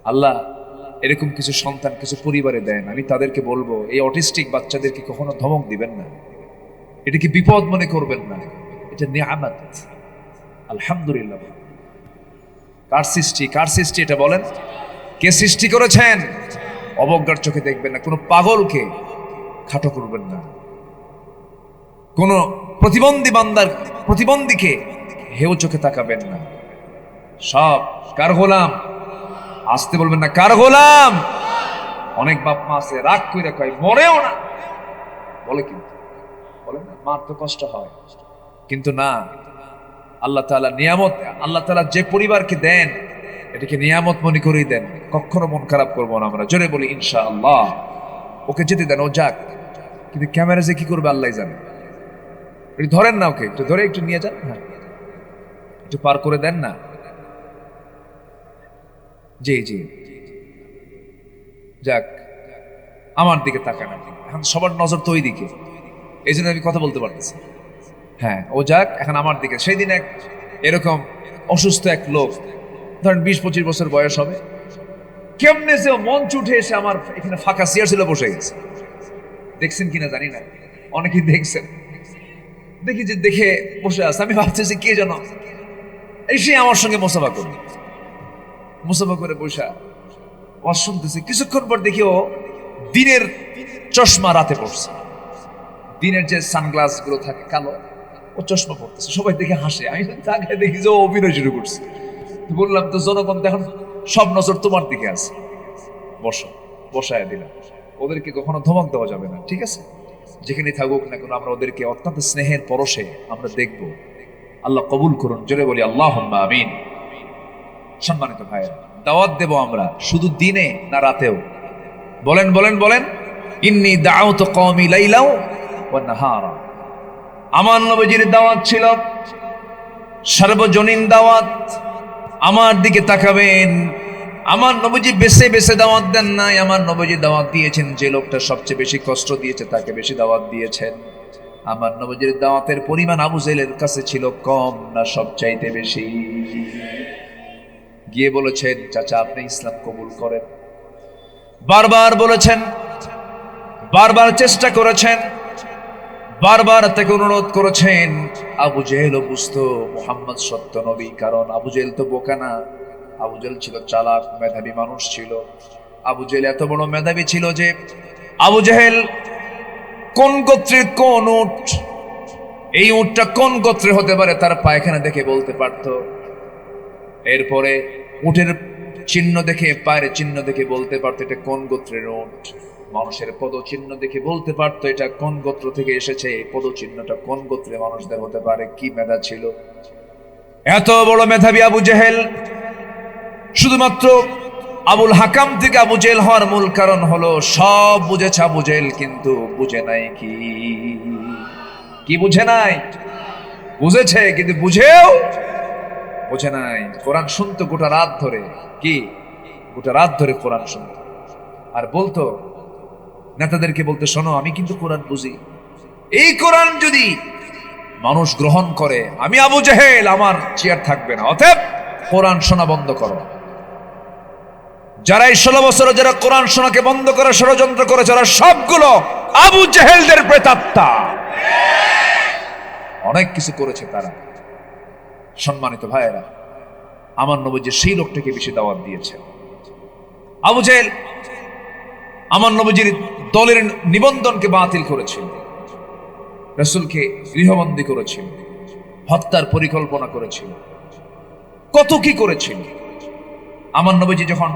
আল্লাহ এরকম কিছু সন্তান কিছু পরিবারে দেন। আমি তাদেরকে বলবো, এই অটিস্টিক বাচ্চাদেরকে কখনো ধমক দিবেন না, এটাকে বিপদ মনে করবেন না, এটা নিয়ামত। আলহামদুলিল্লাহ। কার সৃষ্টি এটা বলেন? কে সৃষ্টি করেছেন? অবজ্ঞার চোখে দেখবেন না, কোনো পাগলকে খাটো করবেন না, কোন প্রতিবন্ধীকে হেউ চোখে তাকাবেন না। সব কার গোলাম? আসতে বলবেন না, কার গোলাম? অনেক বাপ মা আছে রাগ কইরা কয় মরেও না, বলে কিন্তু বলে না, মার তো কষ্ট হয়, কিন্তু না, আল্লাহ তাআলা নিয়ামত, আল্লাহ তাআলা যে পরিবারকে দেন এটাকে নিয়ামত মনে করেই দেন। কখনো মন খারাপ করবো না আমরা, জোরে বলি ইনশাআল্লাহ। ওকে যেতে দেন, ও যাক, কিন্তু ক্যামেরা যে কি করবে আল্লাহ জানে। ধরেন না ওকে, একটু ধরে একটু নিয়ে যান, হ্যাঁ, একটু পার করে দেন না। জি জি, যাক, আমার দিকে তাকান। এখন সবার নজর তো ওই দিকে, এই জন্য আমি কথা বলতে পারতেছি। হ্যাঁ, ও যাক, এখন আমার দিকে। সেই দিন এক এরকম অসুস্থ এক লোক, ধরেন 20-25 বছর বয়স হবে, কেমনে যে মঞ্চ উঠে এসে আমার এখানে ফাঁকা চেয়ার ছিল বসে গেছে। দেখছেন কিনা জানি না, অনেকেই দেখছেন। দেখি যে দেখে বসে আছে, আমি ভাবতেছি কে যেন এসে আমার সঙ্গে মুসাফা করে বসা শুনতেছি। কিছুক্ষণ পর দেখি ও দিনের চশমা রাতে পড়ছে, দিনের যে সানগ্লাস গুলো থাকে কালো, ও চশমা পড়তেছে। সবাই দেখে হাসে, আমি তাকে দেখি যে ও অভিনয় শুরু করছে। বললাম তো জনগণ এখন সব নজর তোমার দিকে আছে, বসো। বসায় দিলাম। ওদেরকে কখনো ধমক দেওয়া যাবে না, ঠিক আছে? যেখানে থাকুক না কেন, আমরা ওদেরকে অত্যন্ত স্নেহের পরশে আমরা দেখব। আল্লাহ কবুল করুন, জোরে বলি আল্লাহুম্মা আমিন। সম্মানিত ভাইয়েরা, দাওয়াত দেব আমরা শুধু দিনে না রাতেও? বলেন বলেন বলেন। ইন্নী দাউতু কওমি লাইলাও ওয়া নাহারা। আমার নবীজির দাওয়াত ছিল সার্বজনীন দাওয়াত। আমার দিকে তাকাবেন, আমার নবীজি বেছে বেছে দাওয়াত দেন নাই। আমার নবীজি দাওয়াত দিয়েছেন, যে লোকটা সবচেয়ে বেশি কষ্ট দিয়েছে তাকে বেশি দাওয়াত দিয়েছেন। আমার নবীজির দাওয়াতের পরিমাণ আবু জেহেলের কাছে ছিল কম না সবচাইতে বেশি? গিয়ে বলেছেন, চাচা আপনি ইসলাম কবুল করেন। বারবার বলেছেন, বারবার চেষ্টা করেছেন, বারবার তাকে অনুরোধ করেছেন। আবু জেহেলও বুঝতো মুহাম্মদ সত্য নবী, কারণ আবু জেহেল তো বোকা না। আবু জেহেল ছিল চালাক, মেধাবী মানুষ ছিল। আবু জেহেল এত বড় মেধাবী ছিল যে আবু জেহেল কোন গোত্রের কোন উট, এই উটটা কোন গোত্রে হতে পারে তার পায়খানা দেখে বলতে পারত। এরপরে উটের চিহ্ন দেখে, পায়ের চিহ্ন দেখে বলতে পারতো এটা কোন গোত্রের উট। মানুষের পদচিহ্ন দেখে বলতে পারতো এটা কোন গোত্র থেকে এসেছে, এই পদচিহ্নটা কোন গোত্রের মানুষদের হতে পারে। কি মেধা ছিল! এত বড় মেধাবী আবু জেহেল শুধুমাত্র আবুল হাকাম থেকে আবু জেহেল হওয়ার মূল কারণ হলো সব বুঝেছে আবু জেহেল, কিন্তু বুঝে নাই কি বুঝে নাই? বুঝেছে কিন্তু বুঝে নাই। কোরআন শুনতো গোটা রাত ধরে, গোটা রাত ধরে কোরআন শুনতো, আর বলতো নেতাদেরকে, বলতে শোনো আমি কিন্তু কোরআন বুঝি, এই কোরআন যদি মানুষ গ্রহণ করে আমি আবু জেহেল আমার চেয়ার থাকবে না, অতএব কোরআন শোনা বন্ধ করো। যারা এই 16 বছরে যারা কোরআন শোনাকে বন্ধ করে ষড়যন্ত্র করে, যারা সবগুলো আবু জেহেলদের প্রেতাত্মা, অনেক কিছু করেছে তারা। সম্মানিত ভাইয়েরা, আমার নবীজি সেই লোকটাকে বেশি দাওয়াত দিয়েছে। আবু জেহেল আমার নবীজির দলের নিবন্ধনকে বাতিল করেছিল, রাসূলকে গৃহবন্দী করেছিল, হত্যার পরিকল্পনা করেছিল, কত কি করেছিল। আমার নবীজি যখন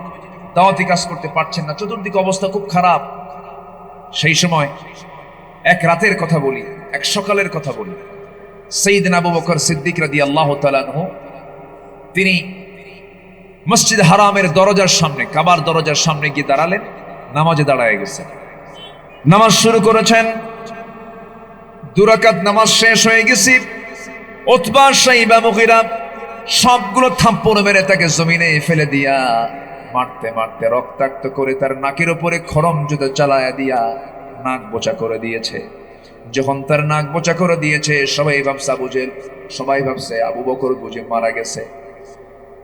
দাওয়াতি কাজ করতে পারছেন না, চতুর্দিকে অবস্থা খুব খারাপ, সেই সময় এক রাতের কথা বলি, এক সকালের কথা বলি, সাইয়েদনা আবু বকর সিদ্দিক রাদিয়াল্লাহু তাআলা আনহু তিনি মসজিদ হারামের দরজার সামনে, কাবার দরজার সামনে গিয়ে দাঁড়ালেন, নামাজে দাঁড়ায় গেছেন, নামাজ শুরু করেছেন। 2 রাকাত নামাজ শেষ হয়ে গেছে, উতবা শাইবা মুগীরা সবগুলো থাপ্পড় মেরে তাকে জমিনে ফেলে দিয়া মারতে মারতে রক্তাক্ত করে তার নাকের উপরে খড়ম জুতো চালায়া দিয়া নাক বোচা করে দিয়েছে। যখন তার নাক বোচা করে দিয়েছে, সবাই ভাবছে আবু জেহেল, সবাই ভাবছে আবু বকর বুঝি মারা গেছে,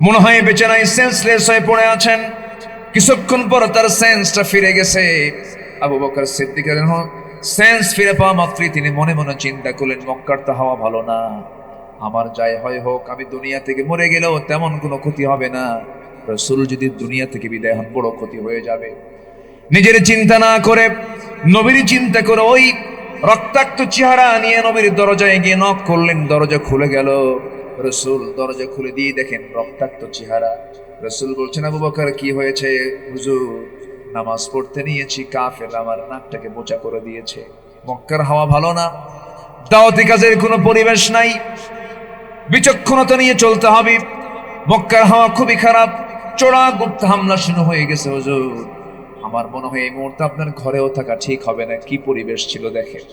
মনে হয় বেঁচে নাই, সেন্সলেস হয়ে পড়ে আছেন। কিছুক্ষণ পর তার সেন্সটা ফিরে গেছে। আবু বকর সিদ্দিক সেন্স ফিরে পাওয়া মাত্রই তিনি মনে মনে চিন্তা করলেন, মক্কার তো হাওয়া ভালো না, আমার যাই হয় হোক, আমি দুনিয়া থেকে মরে গেলেও তেমন কোনো ক্ষতি হবে না, রাসূল যদি দুনিয়া থেকে বিদায় হন বড় ক্ষতি হয়ে যাবে। নিজের চিন্তা না করে নবীর চিন্তা করে ওই রক্তাক্ত চেহারা নিয়ে নবীর দরজায় গিয়ে নক করলেন, দরজা খুলে গেল। রাসূল দরজা খুলে দিয়ে দেখেন রক্তাক্ত চেহারা। রাসূল বলছেন, আবু বকর কি হয়েছে? হুজুর, নামাজ পড়তে নিয়েছি, কাফের আমার নাকটাকে বোচা করে দিয়েছে, মক্কার হাওয়া ভালো না, দাওয়াতি কাজের কোনো পরিবেশ নাই, বিচক্ষণতা নিয়ে চলতে হবে, মক্কার হাওয়া খুবই খারাপ, চোরা গুপ্ত হামলা শুরু হয়ে গেছে হুজুর, আমার মনে হয় এই মুহূর্তে আপনার ঘরেও থাকা ঠিক হবে না। কি পরিবেশ ছিল দেখেন।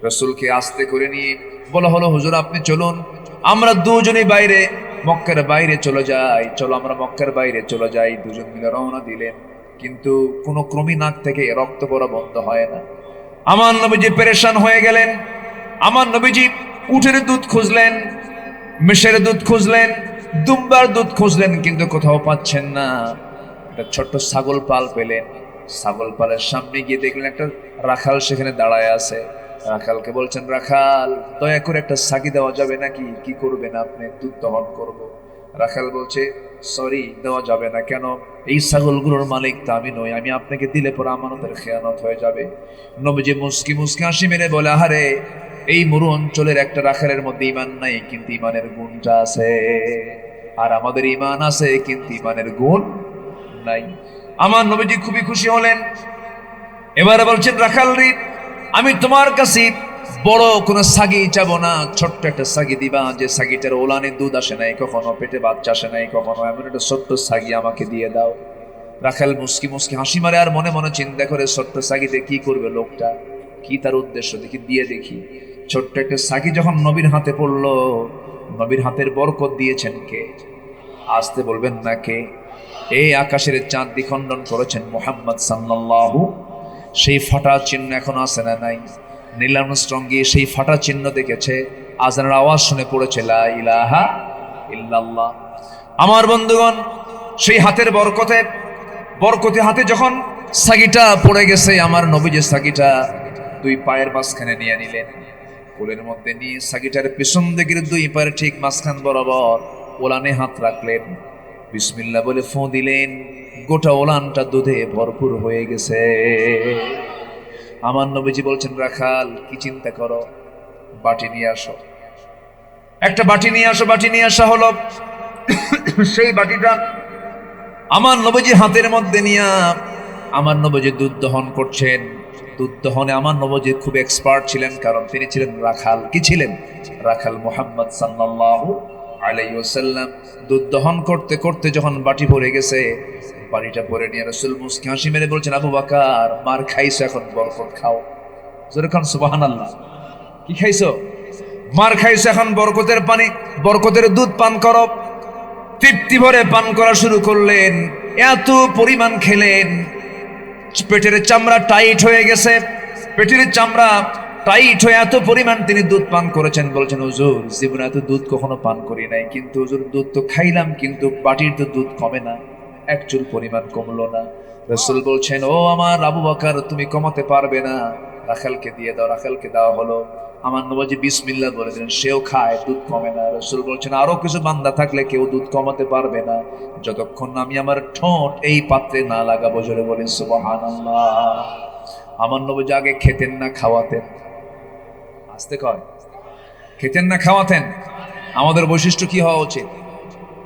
রাসূলকে আস্তে করে নিয়ে বলা হলো, হুজুর আপনি চলুন, আমরা দুজনেই বাইরে, মক্কার বাইরে চলে যাই, চলো আমরা মক্কার বাইরে চলে যাই। দুজন মিলে রওনা দিলেন, কিন্তু কোনো ক্রমই নাক থেকে রক্ত পড়া বন্ধ হয় না। আমার নবীজি পেরেশান হয়ে গেলেন। আমার নবীজি উটের দুধ খুঁজলেন, মেষের দুধ খুঁজলেন, দুম্বার দুধ খুঁজলেন, কিন্তু কোথাও পাচ্ছেন না। একটা ছোট্ট ছাগল পাল পেলেন, ছাগল পালের সামনে গিয়ে দেখলেন একটা রাখাল সেখানে দাঁড়ায় আছে। রাখালকে বলছেন, রাখাল দয়া করে একটা ছাগি দেওয়া যাবে নাকি? কি করবেন আপনি? দুধ দহন করব। রাখাল বলছে, সরি, দেওয়া যাবে না। কেন? এই ছাগলগুলোর মালিক তো আমি নই, আমি আপনাকে দিলে পরে আমানতের খেয়ানত হয়ে যাবে। নবীজি মুস্কি মুস্কি হাসি মেরে বলে, আহারে, এই মরু অঞ্চলের একটা রাখালের মধ্যে ইমান নাই, কিন্তু ইমানের গুণটা আছে, আর আমাদের ইমান আছে কিন্তু ইমানের গুণ নাই। আমার নবীজি খুবই খুশি হলেন। এবারে বলছেন, রাখাল রে, আমি তোমার কাছে বড় কোনো ছাগি চাবো না, ছোট্ট একটা ছাগি দিবা, যে ছাগিটার ওলানে দুধ আসে নাই কখনো, পেটে বাচ্চা আসে নাই কখনো, এমন একটা ছোট্ট ছাগি আমাকে দিয়ে দাও। রাখাল মুস্কি মুস্কি হাসি মারে, আর মনে মনে চিন্তা করে, ছোট্ট ছাগিতে কি করবে লোকটা, কি তার উদ্দেশ্য, দেখি দিয়ে দেখি। ছোট্ট একটা ছাগি যখন নবীর হাতে পড়লো, নবীর হাতের বরকত দিয়েছেন কে? আসতে বলবেন না কে? এই আকাশের চাঁদ দ্বিখণ্ডন করেছেন মুহাম্মদ সাল্লাল্লাহু। সেই ফাটা চিহ্ন এখন আছে না নাই? নীল আর্মস্ট্রং গিয়ে সেই ফাটা চিহ্ন দেখেছে, আজানের আওয়াজ শুনে পড়েছে লা ইলাহা ইল্লাল্লাহ। আমার বন্ধুগণ, সেই হাতের বরকতে হাতে যখন ছাগিটা পড়ে গেছে, আমার নবীজি ছাগিটা 2 পায়ের মাঝখানে নিয়ে নিলেন, কোলের মধ্যে নিয়ে ছাগিটার পেছন দিকের 2 পায়ের ঠিক মাঝখান বরাবর ওলানে হাত রাখলেন, বিসমিল্লাহ বলে ফোঁ দিলেন, গোটা ওলানটা দুধে ভরপুর হয়ে গেছে। আমার নবীজি বলছেন, রাখাল কি চিন্তা করো, বাটি নিয়ে আসো। একটা বাটি নিয়ে আসো। বাটি নিয়ে আসা হলো। সেই বাটিটা আমার নবীজি হাতের মধ্যে নিয়ে আমার নবীজি দুধ দহন করছেন। দুধ দহনে আমার নবীজি খুব এক্সপার্ট ছিলেন, কারণ তিনি ছিলেন রাখাল। কি ছিলেন? রাখাল মুহাম্মদ সাল্লাল্লাহু আলাইহি ওয়াসাল্লাম। দুধ দহন করতে করতে যখন বাটি ভরে গেছে, পানিটা পরে নিয়ে রাসূল মুস্কি হাসি মেরে বলছেন, আবু বকর মার খাইছো, এখন বরকত খাও। জোরে খান সুবহানাল্লাহ। কি খাইছো? মার খাইছো, এখন বরকতের পানি, বরকতের দুধ পান করো। তৃপ্তি ভরে পান করা শুরু করলেন। এত পরিমাণ খেলেন, পেটের চামড়া টাইট হয়ে গেছে। পেটের চামড়া টাইট হয়ে এত পরিমাণ তিনি দুধ পান করেছেন। বলছেন, হুজুর জীবনে এত দুধ কখনো পান করি নাই, কিন্তু হুজুর দুধ তো খাইলাম, কিন্তু বাটির তো দুধ কমে না, এক চুল পরিমাণ কমলো না। রাসূল বলছেন, ও আমার আবু বকর, তুমি কমাতে পারবে না, রাখালকে দিয়ে দাও। রাখালকে দেওয়া হলো। আমার নবী বিসমিল্লাহ বলে দিলেন, সেও খায়, দুধ কমে না। রাসূল বলছেন, আরো কিছু বান্দা থাকলে কেউ দুধ কমাতে পারবে না যতক্ষণ না আমি আমার ঠোঁট এই পাত্রে না লাগাবো। জোরে বলেন সুবহানাল্লাহ। আমার নবী আগে খেতেন না খাওয়াতেন? আসতে কয়, খেতেন না খাওয়াতেন? আমাদের বৈশিষ্ট্য কি হওয়া উচিত?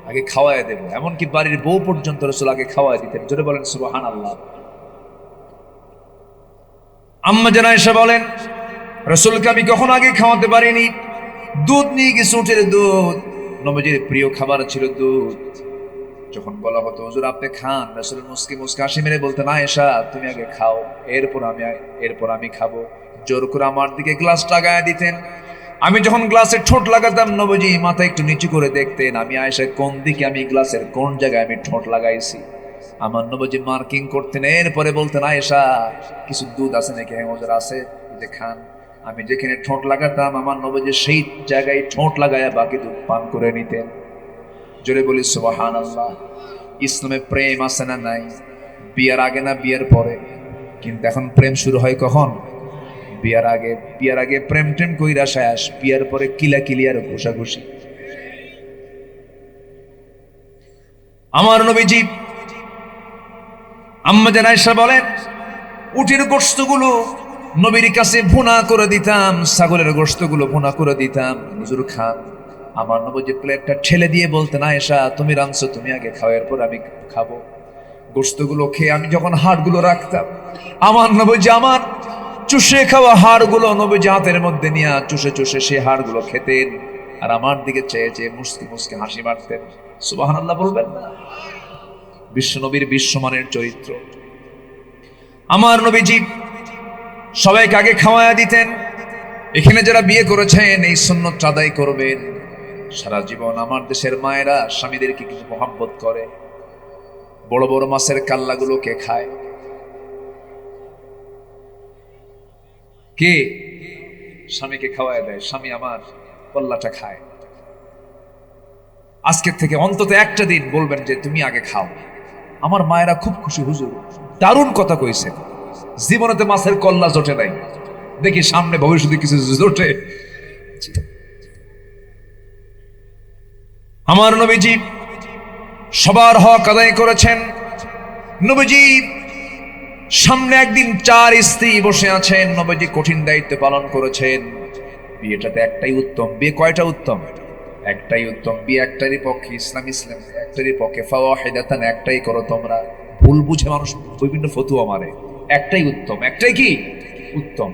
আগে খাওয়ায় দেব। এমনকি বাড়ির বউ পর্যন্ত রাসূল আগে খাওয়ায় দিতেন। জোরে বলেন সুবহানাল্লাহ। আম্মা জান আয়েশা বলেন, রাসূলকে আমি কখনো আগে খাওয়াতে পারিনি। দুধ নিয়ে গেছে, উটের দুধ, নবীজির প্রিয় খাবার ছিল দুধ। যখন বলা হতো হুজুর আপনি খান, রাসূল মুস্কি মুস্কি হাসি মেরে বলতেন, আয়েশা তুমি আগে খাও, এরপর আমি খাবো। জোর করে আমার দিকে গ্লাস লাগায় দিতেন। আমি যখন গ্লাসে ঠোঁট লাগাতাম, নবীজি মাথা একটু নিচু করে দেখতেন আমি আয়েশা কোন দিকে, আমি গ্লাসের কোন জায়গায় আমি ঠোঁট লাগাইছি। আমার নবীজি মার্কিং করতেন। এরপরে বলতেন, আয়েশা কিছু দুধ আছে নাকি? হ্যাঁ হুজুর আছে, যে খান। আমি যেখানে ঠোঁট লাগাতাম, আমার নবীজি সেই জায়গায় ঠোঁট লাগায়া বাকি দুধ পান করে নিতেন। জোরে বলি সুবহানাল্লাহ। ইসলামে প্রেম আছে না নাই? বিয়ার আগে না বিয়ের পরে? কিন্তু এখন প্রেম শুরু হয় কখন? বিয়ার আগে। বিয়ার আগে প্রেম টেম কইরা শেষ, বিয়ার পরে কিলা কিলিয়ার ঘুষাঘুষি। আমার নবীজি, আম্মা জান আয়েশা বলেন, উটের গোশতগুলো নবীর কাছে ভুনা করে দিতাম, ছাগলের গোশতগুলো ভুনা করে দিতাম, হুজুর খান। আমার নবীজি প্লেটটা ঠেলে দিয়ে বলতেন, আয়েশা তুমি রাঁধছো, তুমি আগে খাও, এরপর আমি খাবো। গোশতগুলো খেয়ে আমি যখন হাড়গুলো রাখতাম, আমার নবীজি আমার চুষে খাওয়া হাড়গুলো নবীজি হাতের মধ্যে নিয়ে চুষে চুষে সেই হাড়গুলো খেতেন, আর আমার দিকে চেয়ে চেয়ে মুস্কি মুস্কি হাসি মারতেন। সুবহানাল্লাহ বলবেন না? বিশ্ব নবীর বিশ্বমানের চরিত্র। আমার নবীজি সবাইকে আগে খাওয়ায়া দিতেন। এখানে যারা বিয়ে করেছেন এই সুন্নত আদায় করবেন সারা জীবন। আমার দেশের মায়েরা স্বামীদেরকে কিছু মহব্বত করে। বড় বড় মাছের কাল্লাগুলো কে খায়? কে? স্বামীকে খাওয়ায় দেয়। স্বামী আমার কল্লাটা খায়। আজকের থেকে অন্তত একটা দিন বলবেন যে তুমি আগে খাও। আমার মায়েরা খুব খুশি, হুজুর দারুণ কথা কইছে, জীবনেতে মাছের কল্লা জোটে নাই, দেখি সামনে ভবিষ্যতে কিছু জোটে। আমার নবীজি সবার হক আদায় করেছেন। নবীজি সামনে একদিন 4 স্ত্রী বসে আছেন, নবীজি কঠিন দায়িত্ব পালন করেছেন। বিয়েটাতে একটাই উত্তম। বিয়ে কয়টা উত্তম? একটাই উত্তম। বিয়ে একটারই পক্ষে, ইসলাম একটারই পক্ষে। ফাওয়াহিদাতান, একটাই করো তোমরা। ভুল বুঝে মানুষ বিভিন্ন ফতুয়া মারে। একটাই উত্তম। একটাই কি উত্তম?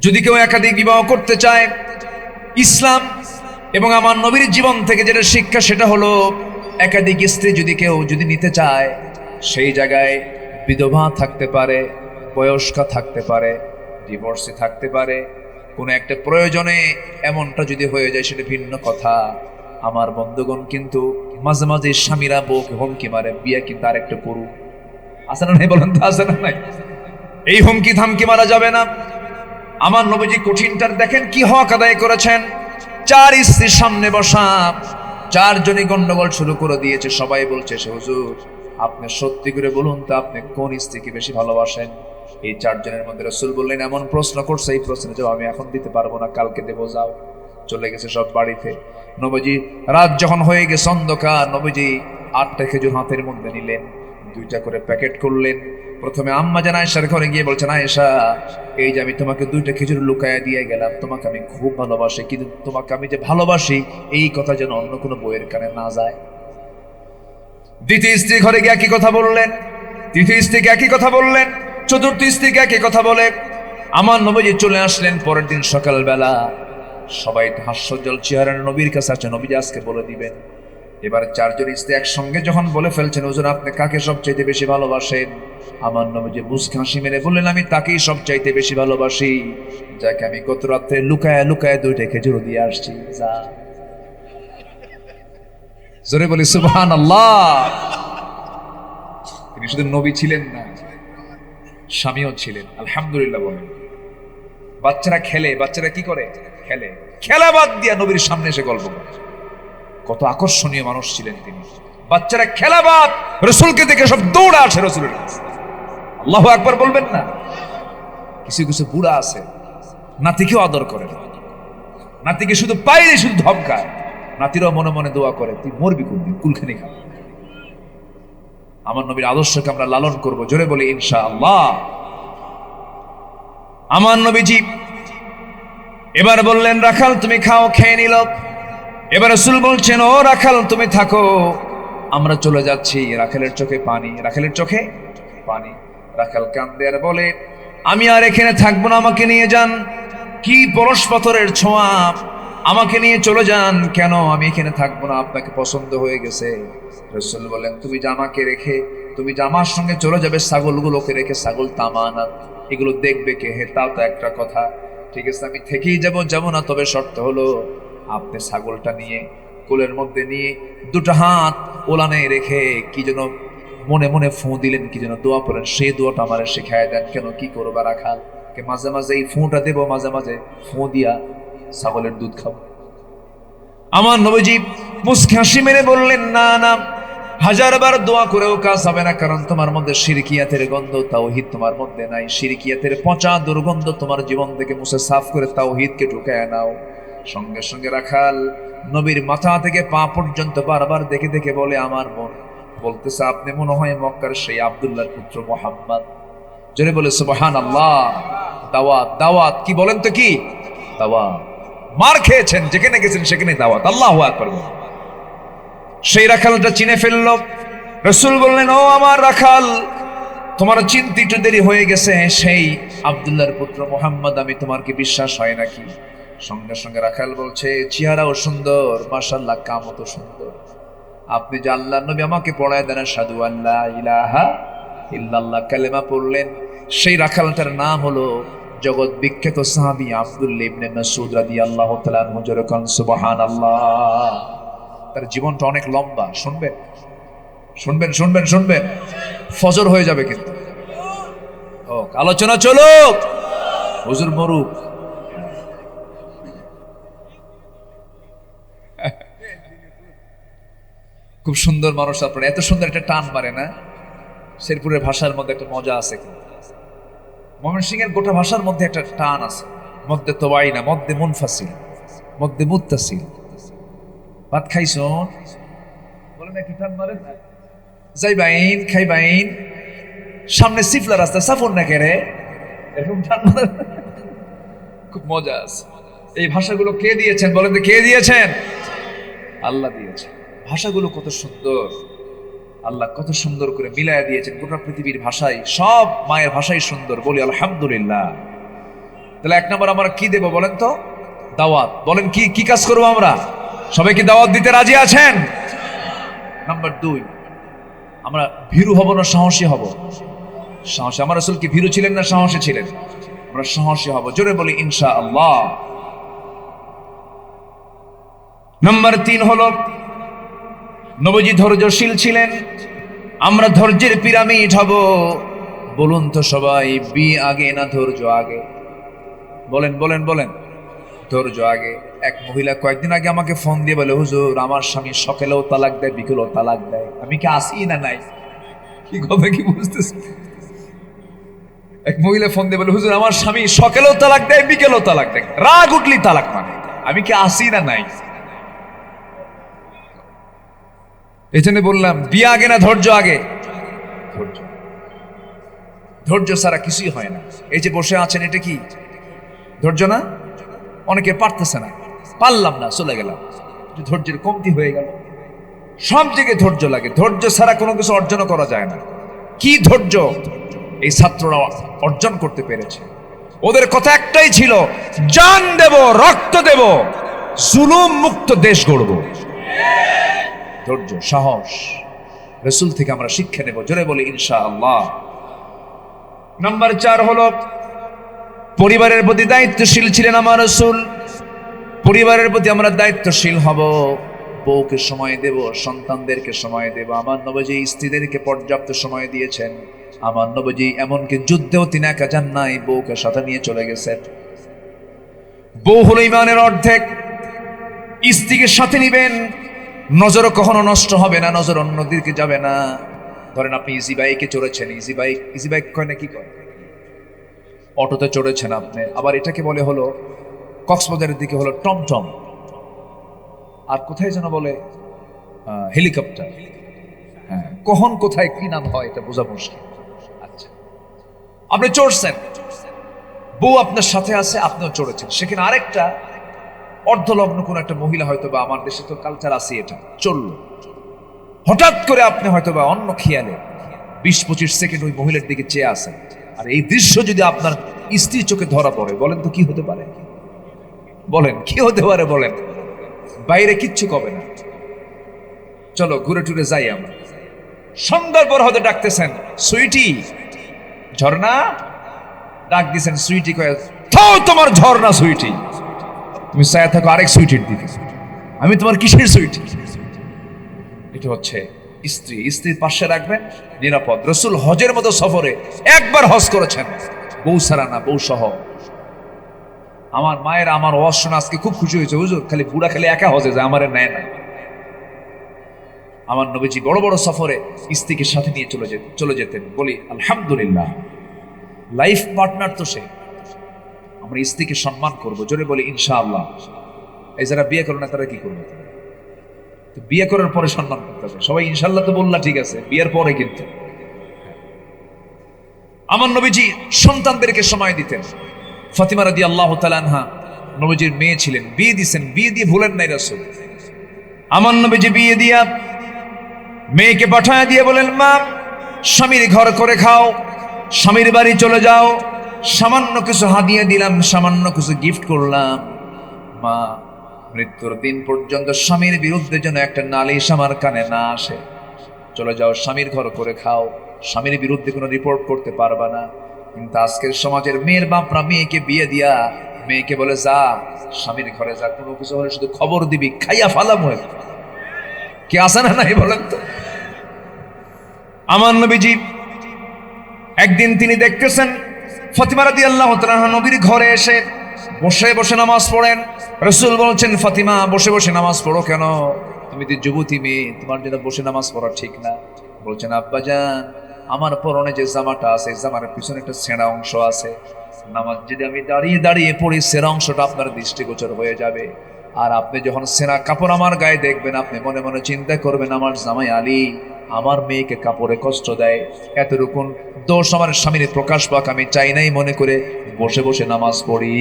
যদি কেউ একাধিক বিবাহ করতে চায়, ইসলাম এবং আমার নবীর জীবন থেকে যেটা শিক্ষা সেটা হলো, একাধিক স্ত্রী যদি কেউ নিতে চায়, সেই জায়গায় বিধবা থাকতে পারে, বয়স্কা থাকতে পারে, ডিভোর্সে থাকতে পারে। কোনো একটা প্রয়োজনে এমনটা যদি হয়ে যায় সেটা ভিন্ন কথা। আমার বন্ধুগণ, কিন্তু মাঝে মাঝে স্বামীরা বউকে হুমকি মারে, বিয়ে কিন্তু আরেকটা করু। আছে না নাই বলেন তো? আছে না নাই? এই হুমকি থামকি মারা যাবে না। আমার নবীজি কঠিনটার দেখেন কি হক আদায় করেছেন। 4 স্ত্রীর সামনে বসা, 4 জনই গন্ডগোল শুরু করে দিয়েছে। সবাই বলছে, হুজুর আপনি সত্যি করে বলুন তো আপনি কোন স্ত্রীকে বেশি ভালোবাসেন? এই 4 জনের মধ্যে রাসূল বললেন, এমন প্রশ্ন করছে, এই প্রশ্নের জবাব আমি এখন দিতে পারবো না, কালকে দেবো, যাও। চলে গেছে সব বাড়িতে। নবীজি রাত যখন হয়ে গেছে, অন্ধকার, নবীজি 8টা খেজুর হাতের মধ্যে নিলেন, 2টা করে প্যাকেট করলেন। প্রথমে আম্মা জান আয়েশার ঘরে গিয়ে বলছেন, আয়েশা এই যে আমি তোমাকে 2টা খেজুর লুকায়া দিয়ে গেলাম, তোমাকে আমি খুব ভালোবাসি, কিন্তু তোমাকে আমি যে ভালোবাসি এই কথা যেন অন্য কোনো বউয়ের কানে না যায়। দ্বিতীয় স্ত্রী ঘরে গিয়ে একই কথা বললেন, তৃতীয় স্ত্রীকে একই কথা বললেন, চতুর্থ স্ত্রীকে একই কথা বলে আমার নবীজি চলে আসলেন। পরের দিন সকালবেলা সবাই হাস্যজ্জ্বল চেহারার নবীর কাছে আছে, নবীজি আজকে বলে দিবেন। এবার চারজন স্ত্রী একসঙ্গে যখন বলে ফেলছেন, হুজুর আপনি কাকে সবচাইতে বেশি ভালোবাসেন? আমার নবীজি মুস্কি হাসি মেরে বললেন, আমি তাকেই সবচাইতে বেশি ভালোবাসি যাকে আমি গত রাত্রে লুকায় লুকায় 2টা খেজুর দিয়ে আসছি। যা জোরে বলি সুবহানাল্লাহ। তিনি শুধু নবী ছিলেন না, স্বামীও ছিলেন। আলহামদুলিল্লাহ বলেন। বাচ্চারা খেলে, বাচ্চারা কি করে? খেলে। খেলা বাদ দিয়া নবীর সামনে এসে গল্প করে। কত আকর্ষণীয় মানুষ ছিলেন তিনি। বাচ্চারা খেলা বাদ, রসুলকে দেখে সব দৌড়া আসে রসুলের কাছে। আল্লাহু আকবার বলবেন না? কিছু কিছু বুড়া আছে, নাতিকেও আদর করে না, নাতিকে শুধু পাইলে শুধু ধমকায়, নাতিরাও মনে মনে দোয়া করে, তুই মরবি কোনদিন, কুলখানি খা। আমার নবীর আদর্শকে আমরা লালন করব, জোরে বলি ইনশাআল্লাহ। আমার নবীজি এবার বললেন, রাখাল তুমি খাও, খেয়ে নিল। এবার রাসূল বলছেন, ও রাখাল তুমি থাকো, আমরা চলে যাচ্ছি। রাখালের চোখে পানি, রাখালের চোখে পানি। রাখাল কান্দে আর বলে, আমি আর এখানে থাকবো না, আমাকে নিয়ে যান। কি পরশ পাথরের ছোঁয়া, আমাকে নিয়ে চলে যান। কেন আমি এখানে থাকবো না? আপনাকে পছন্দ হয়ে গেছে। রাসূল বলেন, তুমি জামাকে রেখে, তুমি জামার সঙ্গে চলে যাবে, ছাগলগুলোকে রেখে, ছাগল তামানা, এগুলো দেখবে কে? হে, তাও তো একটা কথা। ঠিক আছে, আমি থেকেই যাব না, তবে শর্ত হলো আপনি ছাগলটা নিয়ে কোলের মধ্যে নিয়ে 2টা হাত ওলানে রেখে কি যেন মনে মনে ফু দিলেন, কি যেন দোয়া পড়েন, সেই দোয়াটা আমারে শেখায় দেন। কেন, কি করবা রাখাল? কে মাঝে মাঝে এই ফুঁটা দেবো, মাঝে মাঝে ফু দিয়া ছাগলের দুধ খাবো। আমার নবীজি মুস্কি হাসি মেরে বললেন, না না, 1000বার দোয়া করেও কাজ হবে না, কারণ তোমার মধ্যে শিরকিয়াতের গন্ধ, তাওহীদ তোমার মধ্যে নাই। শিরকিয়াতের পচা দুর্গন্ধ তোমার জীবন থেকে মুছে সাফ করে তাওহীদকে ঢুকায় নাও। সঙ্গে সঙ্গে রাখাল নবীর মাথা থেকে পা পর্যন্ত বারবার দেখে দেখে বলে, আমার মন বলতেছে আপনি মনে হয় মক্কার সেই আব্দুল্লাহর পুত্র মুহাম্মদ। জোরে বলে সুবহানাল্লাহ। দাওয়াত, দাওয়াত কি বলেন তো? কি দাওয়াত? মার খেয়েছেন, যেখানে গেছেন সেখানে দাওয়াত। আল্লাহু আকবার। সেই রাখালটা চিনে ফেলল। রাসূল বললেন, ও আমার রাখাল, তোমার চিনতে একটু দেরি হয়ে গেছে, সেই আব্দুল্লাহর পুত্র মুহাম্মদ আমি, তোমার কি বিশ্বাস হয় নাকি? সঙ্গে সঙ্গে রাখাল বলছে, চেহারাও সুন্দর, মাশাআল্লাহ, কামও তো সুন্দর। আপনি যে আল্লাহর নবী, আমাকে পড়ায় দেন আশহাদু আল্লা ইলাহা ইল্লাল্লাহ, কালেমা পড়লেন। সেই রাখালটার নাম হলো জগৎ বিখ্যাত সাহাবী আব্দুল্লাহ ইবনে মাসউদ রাদিয়াল্লাহু তাআলা আনহু। জোরে কোন সুবহানাল্লাহ। তার জীবনটা অনেক লম্বা, শুনবেন শুনবেন শুনবেন শুনবেন, ফজর হয়ে যাবে কিন্তু। আলোচনা চলুক, হুজুর মরুক। খুব সুন্দর মানুষ আপনার, এত সুন্দর একটা টান মারে না? শেরপুরের ভাষার মধ্যে একটা মজা আছে, ময়মনসিংহের গোটা ভাষার মধ্যে একটা টান আছে। মধ্যে তোবাইনা, মধ্যে মুনফাসিল, মধ্যে মুত্তাসিল। ভাত খাইছন বলেন, একটু টান মারে না? যাইবাইন, খাইবাইন, সামনে সিফলা রাস্তা, সাফর না কেরে, এরকম টান মারে। খুব মজা আছে। এই ভাষাগুলো কে দিয়েছেন বলেন তো? কে দিয়েছেন? আল্লাহ দিয়েছেন। ভাষাগুলো কত সুন্দর, আল্লাহ কত সুন্দর করে মিলায়া দিয়েছেন। গোটা পৃথিবীর ভাষাই, সব মায়ের ভাষাই সুন্দর, বলি আলহামদুলিল্লাহ। তাহলে 1 নম্বর আমরা কি দেব বলেন তো? দাওয়াত। বলেন কি কি কাজ করবো আমরা? সবাই কি দাওয়াত দিতে রাজি আছেন? নাম্বার 2, আমরা ভীরু হব না সাহসী হব? সাহসী। আমার রাসূল কি ভীরু ছিলেন না সাহসী ছিলেন? আমরা সাহসী হব, জোরে বলি ইনশাআল্লাহ। নাম্বার 3 হলো নবীজি ধৈর্যশীল ছিলেন। আমরা ধৈর্যের পিরামিড হব। বলুন তো সবাই, বি আগে না ধৈর্য আগে? বলেন বলেন বলেন। ধৈর্য আগে। এক মহিলা কয়েকদিন আগে আমাকে ফোন দিয়ে বলে, হুজুর আমার স্বামী সকালেও তালাক দেয়, বিকেলেও তালাক দেয়, আমি কি আসি না নাই? কি কথা কি বুঝতেছি? এক মহিলা ফোন দিয়ে বলে, হুজুর আমার স্বামী সকালেও তালাক দেয়, বিকেলেও তালাক দেয়, রাগ উঠলি তালাক মানে, আমি কি আসি না নাই? এই জন্য বললাম, বিয়ে আগে না ধৈর্য আগে? ধৈর্য। ধৈর্য ছাড়া কিছুই হয় না। এই যে বসে আছেন, এটা কি ধৈর্য না? অনেকে পারতেছে না, পারলাম না, চলে গেলাম, ধৈর্যের কমতি হয়ে গেল। সব জায়গায় ধৈর্য লাগে, ধৈর্য ছাড়া কোনো কিছু অর্জন করা যায় না। কি ধৈর্য এই ছাত্ররা অর্জন করতে পেরেছে। ওদের কথা একটাই ছিল, জান দেব, রক্ত দেব, জুলুম মুক্ত দেশ গড়ব। ধৈর্য, সাহস রাসূল থেকে আমরা শিক্ষা নেব। জোরে বলি ইনশাআল্লাহ। নাম্বার 4 হলো পরিবারের প্রতি দায়িত্বশীল ছিলেন আমার রাসূল। পরিবারের প্রতি আমরা দায়িত্বশীল হব, বউকে সময় দেব, সন্তানদেরকে সময় দেব। আমার নবীজি স্ত্রীদেরকে পর্যাপ্ত সময় দিয়েছেন। আমার নবীজি এমনকি যুদ্ধেও তিনি একা যান নাই, বউকে সাথে নিয়ে চলে গেছেন। বউ হলো ইমানের অর্ধেক, স্ত্রীকে সাথে নিবেন, নজর কখনো নষ্ট হবে না, নজর অন্যদিকে যাবে না। ধরেন আপনি ইজি বাইকে চড়েছেন, ইজি বাইক কয় না কি কয়, অটোতে চড়েছেন আপনি, আবার এটাকে বলে হলো কক্সবাজারের দিকে হলো টমটম, আর কোথায় যেন বলে হেলিকপ্টার। হ্যাঁ, কখন কোথায় কি নাম হয় এটা বোঝা মুশকিল। আচ্ছা, আপনি চড়ছেন, বউ আপনার সাথে আছে, আপনিও চড়েছেন, সেখানে আরেকটা অর্ধলগ্ন কোন একটা মহিলা হয়তো বা, আমার দেশে তো কালচার আছে এটা, চললো, হঠাৎ করে আপনি হয়তো বা অন্য খেয়ালে 20-25 সেকেন্ড ওই মহিলার দিকে চেয়ে আসেন, আর এই দৃশ্য যদি আপনার স্ত্রীর চোখে ধরা পড়ে, বলেন তো কি হতে পারে? বলেন কি হতে পারে? বলেন, বাইরে কিচ্ছু কবে না, চলো ঘুরে টুরে যাই আমরা। সন্ধ্যার পর হয়তো ডাকতেছেন, সুইটি, ঝর্ণা, ডাক দিছেন, সুইটি কয়ে, থাও তোমার ঝর্ণা সুইটি, তুমি চায় থাকো আরেক সুইটির দিকে, আমি তোমার কিসের সুইটি? এটা হচ্ছে স্ত্রী, স্ত্রীর পাশে রাখবেন, নিরাপদ। রাসূল হজের মতো সফরে একবার হজ করেছেন, বউ ছাড়া না, বউ সহ। আমার মায়ের আমার ওয়াজ শুনে আজকে খুব খুশি হয়েছে, হুজুর খালি বুড়া খালি একা হজে যায়, আমারে নেয় না। আমার নবীজি বড় বড় সফরে স্ত্রীকে সাথে নিয়ে চলে যেতেন। বলি আলহামদুলিল্লাহ, লাইফ পার্টনার তো সে, আমরা স্ত্রীকে সম্মান করবো। জোরে বলি ইনশাআল্লাহ। এই যারা বিয়ে করে না তারা কি করবে? বিয়ে করার পরে সম্মান করতে হবে। সবাই ইনশাআল্লাহ তো বললা, ঠিক আছে, বিয়ের পরে কিন্তু। আমার নবীজি সন্তানদেরকে সময় দিতেন। ফাতিমা রাদিয়াল্লাহু তাআলা আনহা নবীজির মেয়ে ছিলেন, বিয়ে দিয়েছেন, বিয়ে দিয়ে ভুলেন নাই রাসূল। আমার নবীজি বিয়ে দিয়া মেয়েকে পাঠায় দিয়ে বলেন, মা, স্বামীর ঘর করে খাও, স্বামীর বাড়ি চলে যাও, সামান্য কিছু হাদিয়া দিলাম, সামান্য কিছু গিফট করলাম, মা, মৃত্যুর দিন পর্যন্ত স্বামীর বিরুদ্ধে যেন একটা নালিশ আমার কানে না আসে। চলে যাও, স্বামীর ঘর করে খাও, স্বামীর বিরুদ্ধে কোনো রিপোর্ট করতে পারবা না। কিন্তু আজকের সমাজের মেয়ের বাপরা মেয়েকে বিয়ে দিয়া মেয়েকে বলে, যা স্বামীর ঘরে যা, কোনো কিছু হলে শুধু খবর দিবি, খাইয়া ফালাম হয়ে। কি আসে না নাই বলেন তো? আমার নবীজি একদিন তিনি দেখতেছেন ফাতিমা রাদিয়াল্লাহু তাআলা নবীর ঘরে এসে বসে বসে নামাজ পড়েন। রাসূল বলছেন, ফাতিমা, বসে বসে নামাজ পড়ো কেন? তুমি তো যুবতী মেয়ে, তোমার জন্য বসে নামাজ পড়া ঠিক না। বলছেন, আব্বাজান, আমার পরনে যে জামাটা আছে, জামার পিছনে একটা ছেঁড়া অংশ আছে, নামাজ যদি আমি দাঁড়িয়ে দাঁড়িয়ে পড়ি, ছেঁড়া অংশটা আপনার দৃষ্টিগোচর হয়ে যাবে। আর আপনি যখন ছেঁড়া কাপড় আমার গায়ে দেখবেন, আপনি মনে মনে চিন্তা করবেন, আমার জামাই আলী আমার মেয়েকে কাপড়ে কষ্ট দেয়, এতটুকুন দোষ আমার স্বামীর প্রকাশ পাক আমি চাই নাই, মনে করে বসে বসে নামাজ পড়ি।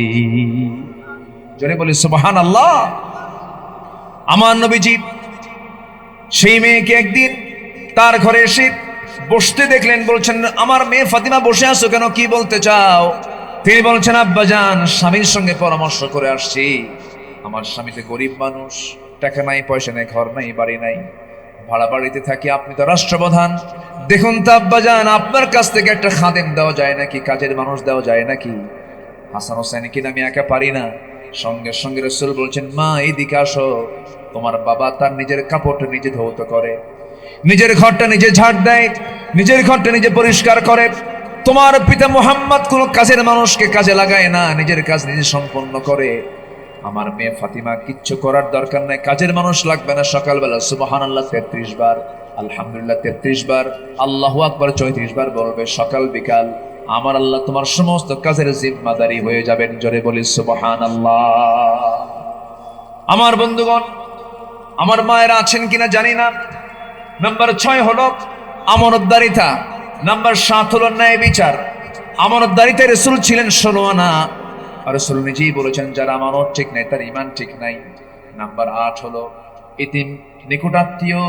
জোরে বলি সুবহানাল্লাহ। আমার নবীজি সেই মেয়েকে একদিন তার ঘরে এসে বসতে দেখলেন। বলছেন, আমার মেয়ে ফাতিমা, বসে আছো কেন, কি বলতে চাও? তিনি বলছেন, আব্বাজান, স্বামীর সঙ্গে পরামর্শ করে আসছি। আমার স্বামী তো গরিব মানুষ, টাকা নাই, পয়সা নেই, ঘর নাই, বাড়ি নাই, ভাড়া বাড়িতে থাকি, আপনি তো রাষ্ট্রপ্রধান। দেখুন তো আব্বাজান, আপনার কাছ থেকে একটা খাদেম দেওয়া যায় নাকি, কাজের মানুষ দেওয়া যায় নাকি? হাসান হোসেন কিনা আমি একা পারি না। সঙ্গে সঙ্গে রাসূল বলছেন, মা, এইদিকে আসো, তোমার বাবা তার নিজের কাপড়টা নিজে ধৌত করে, নিজের ঘরটা নিজে ঝাড় দেয়, নিজের ঘরটা নিজে পরিষ্কার করে। তোমার পিতা মুহাম্মদ কোনো কাজের মানুষকে কাজে লাগায় না, নিজের কাজ নিজে সম্পন্ন করে। আমার মেয়ে ফাতিমা কিচ্ছু করার দরকার নাই, কাজের মানুষ লাগবে না। সকালবেলা সুবহানাল্লাহ 33 বার, আলহামদুলিল্লাহ 33 বার, আল্লাহু আকবার 34 বার বলবে, সকাল বিকাল। আমার আল্লাহ তোমার সমস্ত কাজের জিম্মাদারি হয়ে যাবেন। জোরে বলি সুবহানাল্লাহ। আমার বন্ধুগণ, আমার মায়েরা আছেন কিনা জানি না। নাম্বার 6 হলো আমানতদারিতা। নাম্বার 7 হলো ন্যায় বিচার। আমানতদারিতায় রাসূল ছিলেন 16 আনা। রাসূল নিজেই বলেছেন, যার আমানত ঠিক নাই তার ঈমান ঠিক নাই। নাম্বার 8 হলো এতিম, নিকটাত্মীয়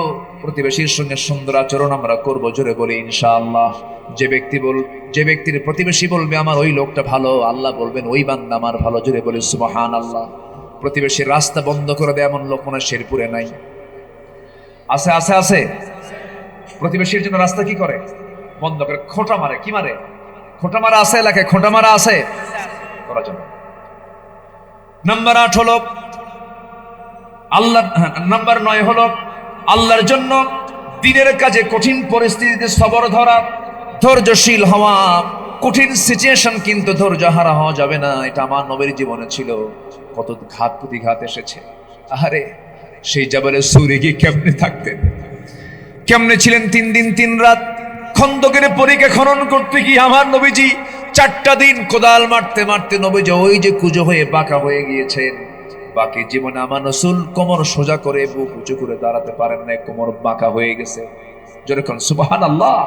প্রতিবেশীর সঙ্গে সুন্দর আচরণ আমরা করব। জোরে বলি ইনশাআল্লাহ। যে ব্যক্তির প্রতিবেশী বলবে আমার ওই লোকটা ভালো, আল্লাহ বলবেন ওই বান্দা আমার ভালো। জোরে বলি সুবহানাল্লাহ। প্রতিবেশীর রাস্তা বন্ধ করে দেয় এমন লোক মনে শেরপুরে নাই। আছে আছে আছে। প্রতিবেশীর জন্য রাস্তা কি করে? বন্ধ করে, খোঁটা মারে। কি মারে? খোঁটা মারা আছে এলাকায়, খোঁটা মারা আছে, করা যাবে। নাম্বার 8 হলো আল্লাহ, নাম্বার 9 হলো আল্লাহর জন্য দিনের কাজে কঠিন পরিস্থিতিতে সবর ধরা, ধৈর্যশীল হওয়া। কঠিন সিচুয়েশন কিন্তু ধৈর্য হারা হওয়া যাবে না। এটা আমার নবীর জীবনে ছিল। কত ঘাত প্রতিঘাত এসেছে। আরে সেই জাবালে সুরে গিয়ে কেমনে থাকতেন, কেমনে ছিলেন 3 দিন 3 রাত খন্দকের পরীকে খনন করতে গিয়ে আমার নবীজি 4টা দিন কোদাল মারতে মারতে নবীজি ওই যে কুজো হয়ে বাঁকা হয়ে গিয়েছেন। বাকি জীবনে আমার রাসূল কোমর সোজা করে বুক উঁচু করে দাঁড়াতে পারেন না, কোমর বাঁকা হয়ে গেছে। যেরকম সুবহানাল্লাহ।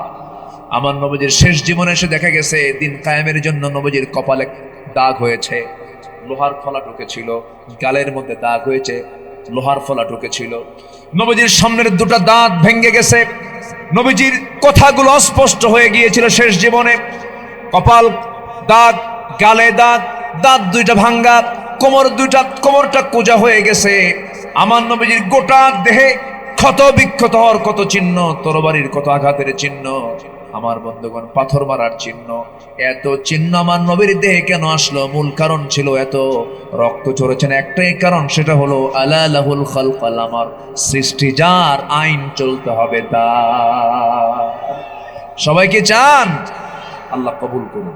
আমার নবীজির শেষ জীবনে এসে দেখা গেছে দিন কায়েমের জন্য নবীজির কপালে দাগ হয়েছে, লোহার ফলা ঢুকেছিল। গালের মধ্যে দাগ হয়েছে, লোহার ফলা ঢুকেছিল। নবীজির সামনের 2টা দাঁত ভেঙে গেছে। নবীজির কথাগুলো অস্পষ্ট হয়ে গিয়েছিল শেষ জীবনে। কপাল দাগ, গালে দাগ, দাঁত 2টা ভাঙ্গা, কোমরটা কোজা হয়ে গেছে। আমার নবীজির গোটা দেহে ক্ষত বিক্ষত হওয়ার কত চিহ্ন, তরবারির কত আঘাতের চিহ্ন, আমার বন্ধুগণ পাথর মারার চিহ্ন। এত চিহ্ন আমার নবীর দেহে কেন আসলো? মূল কারণ ছিল এত রক্ত ঝরেছেন একটাই কারণ, সেটা হলো আলা লাহুল খালকাল, আমার সৃষ্টি যার, আইন চলতে হবে তার। সবাইকে চান, আল্লাহ কবুল করুন।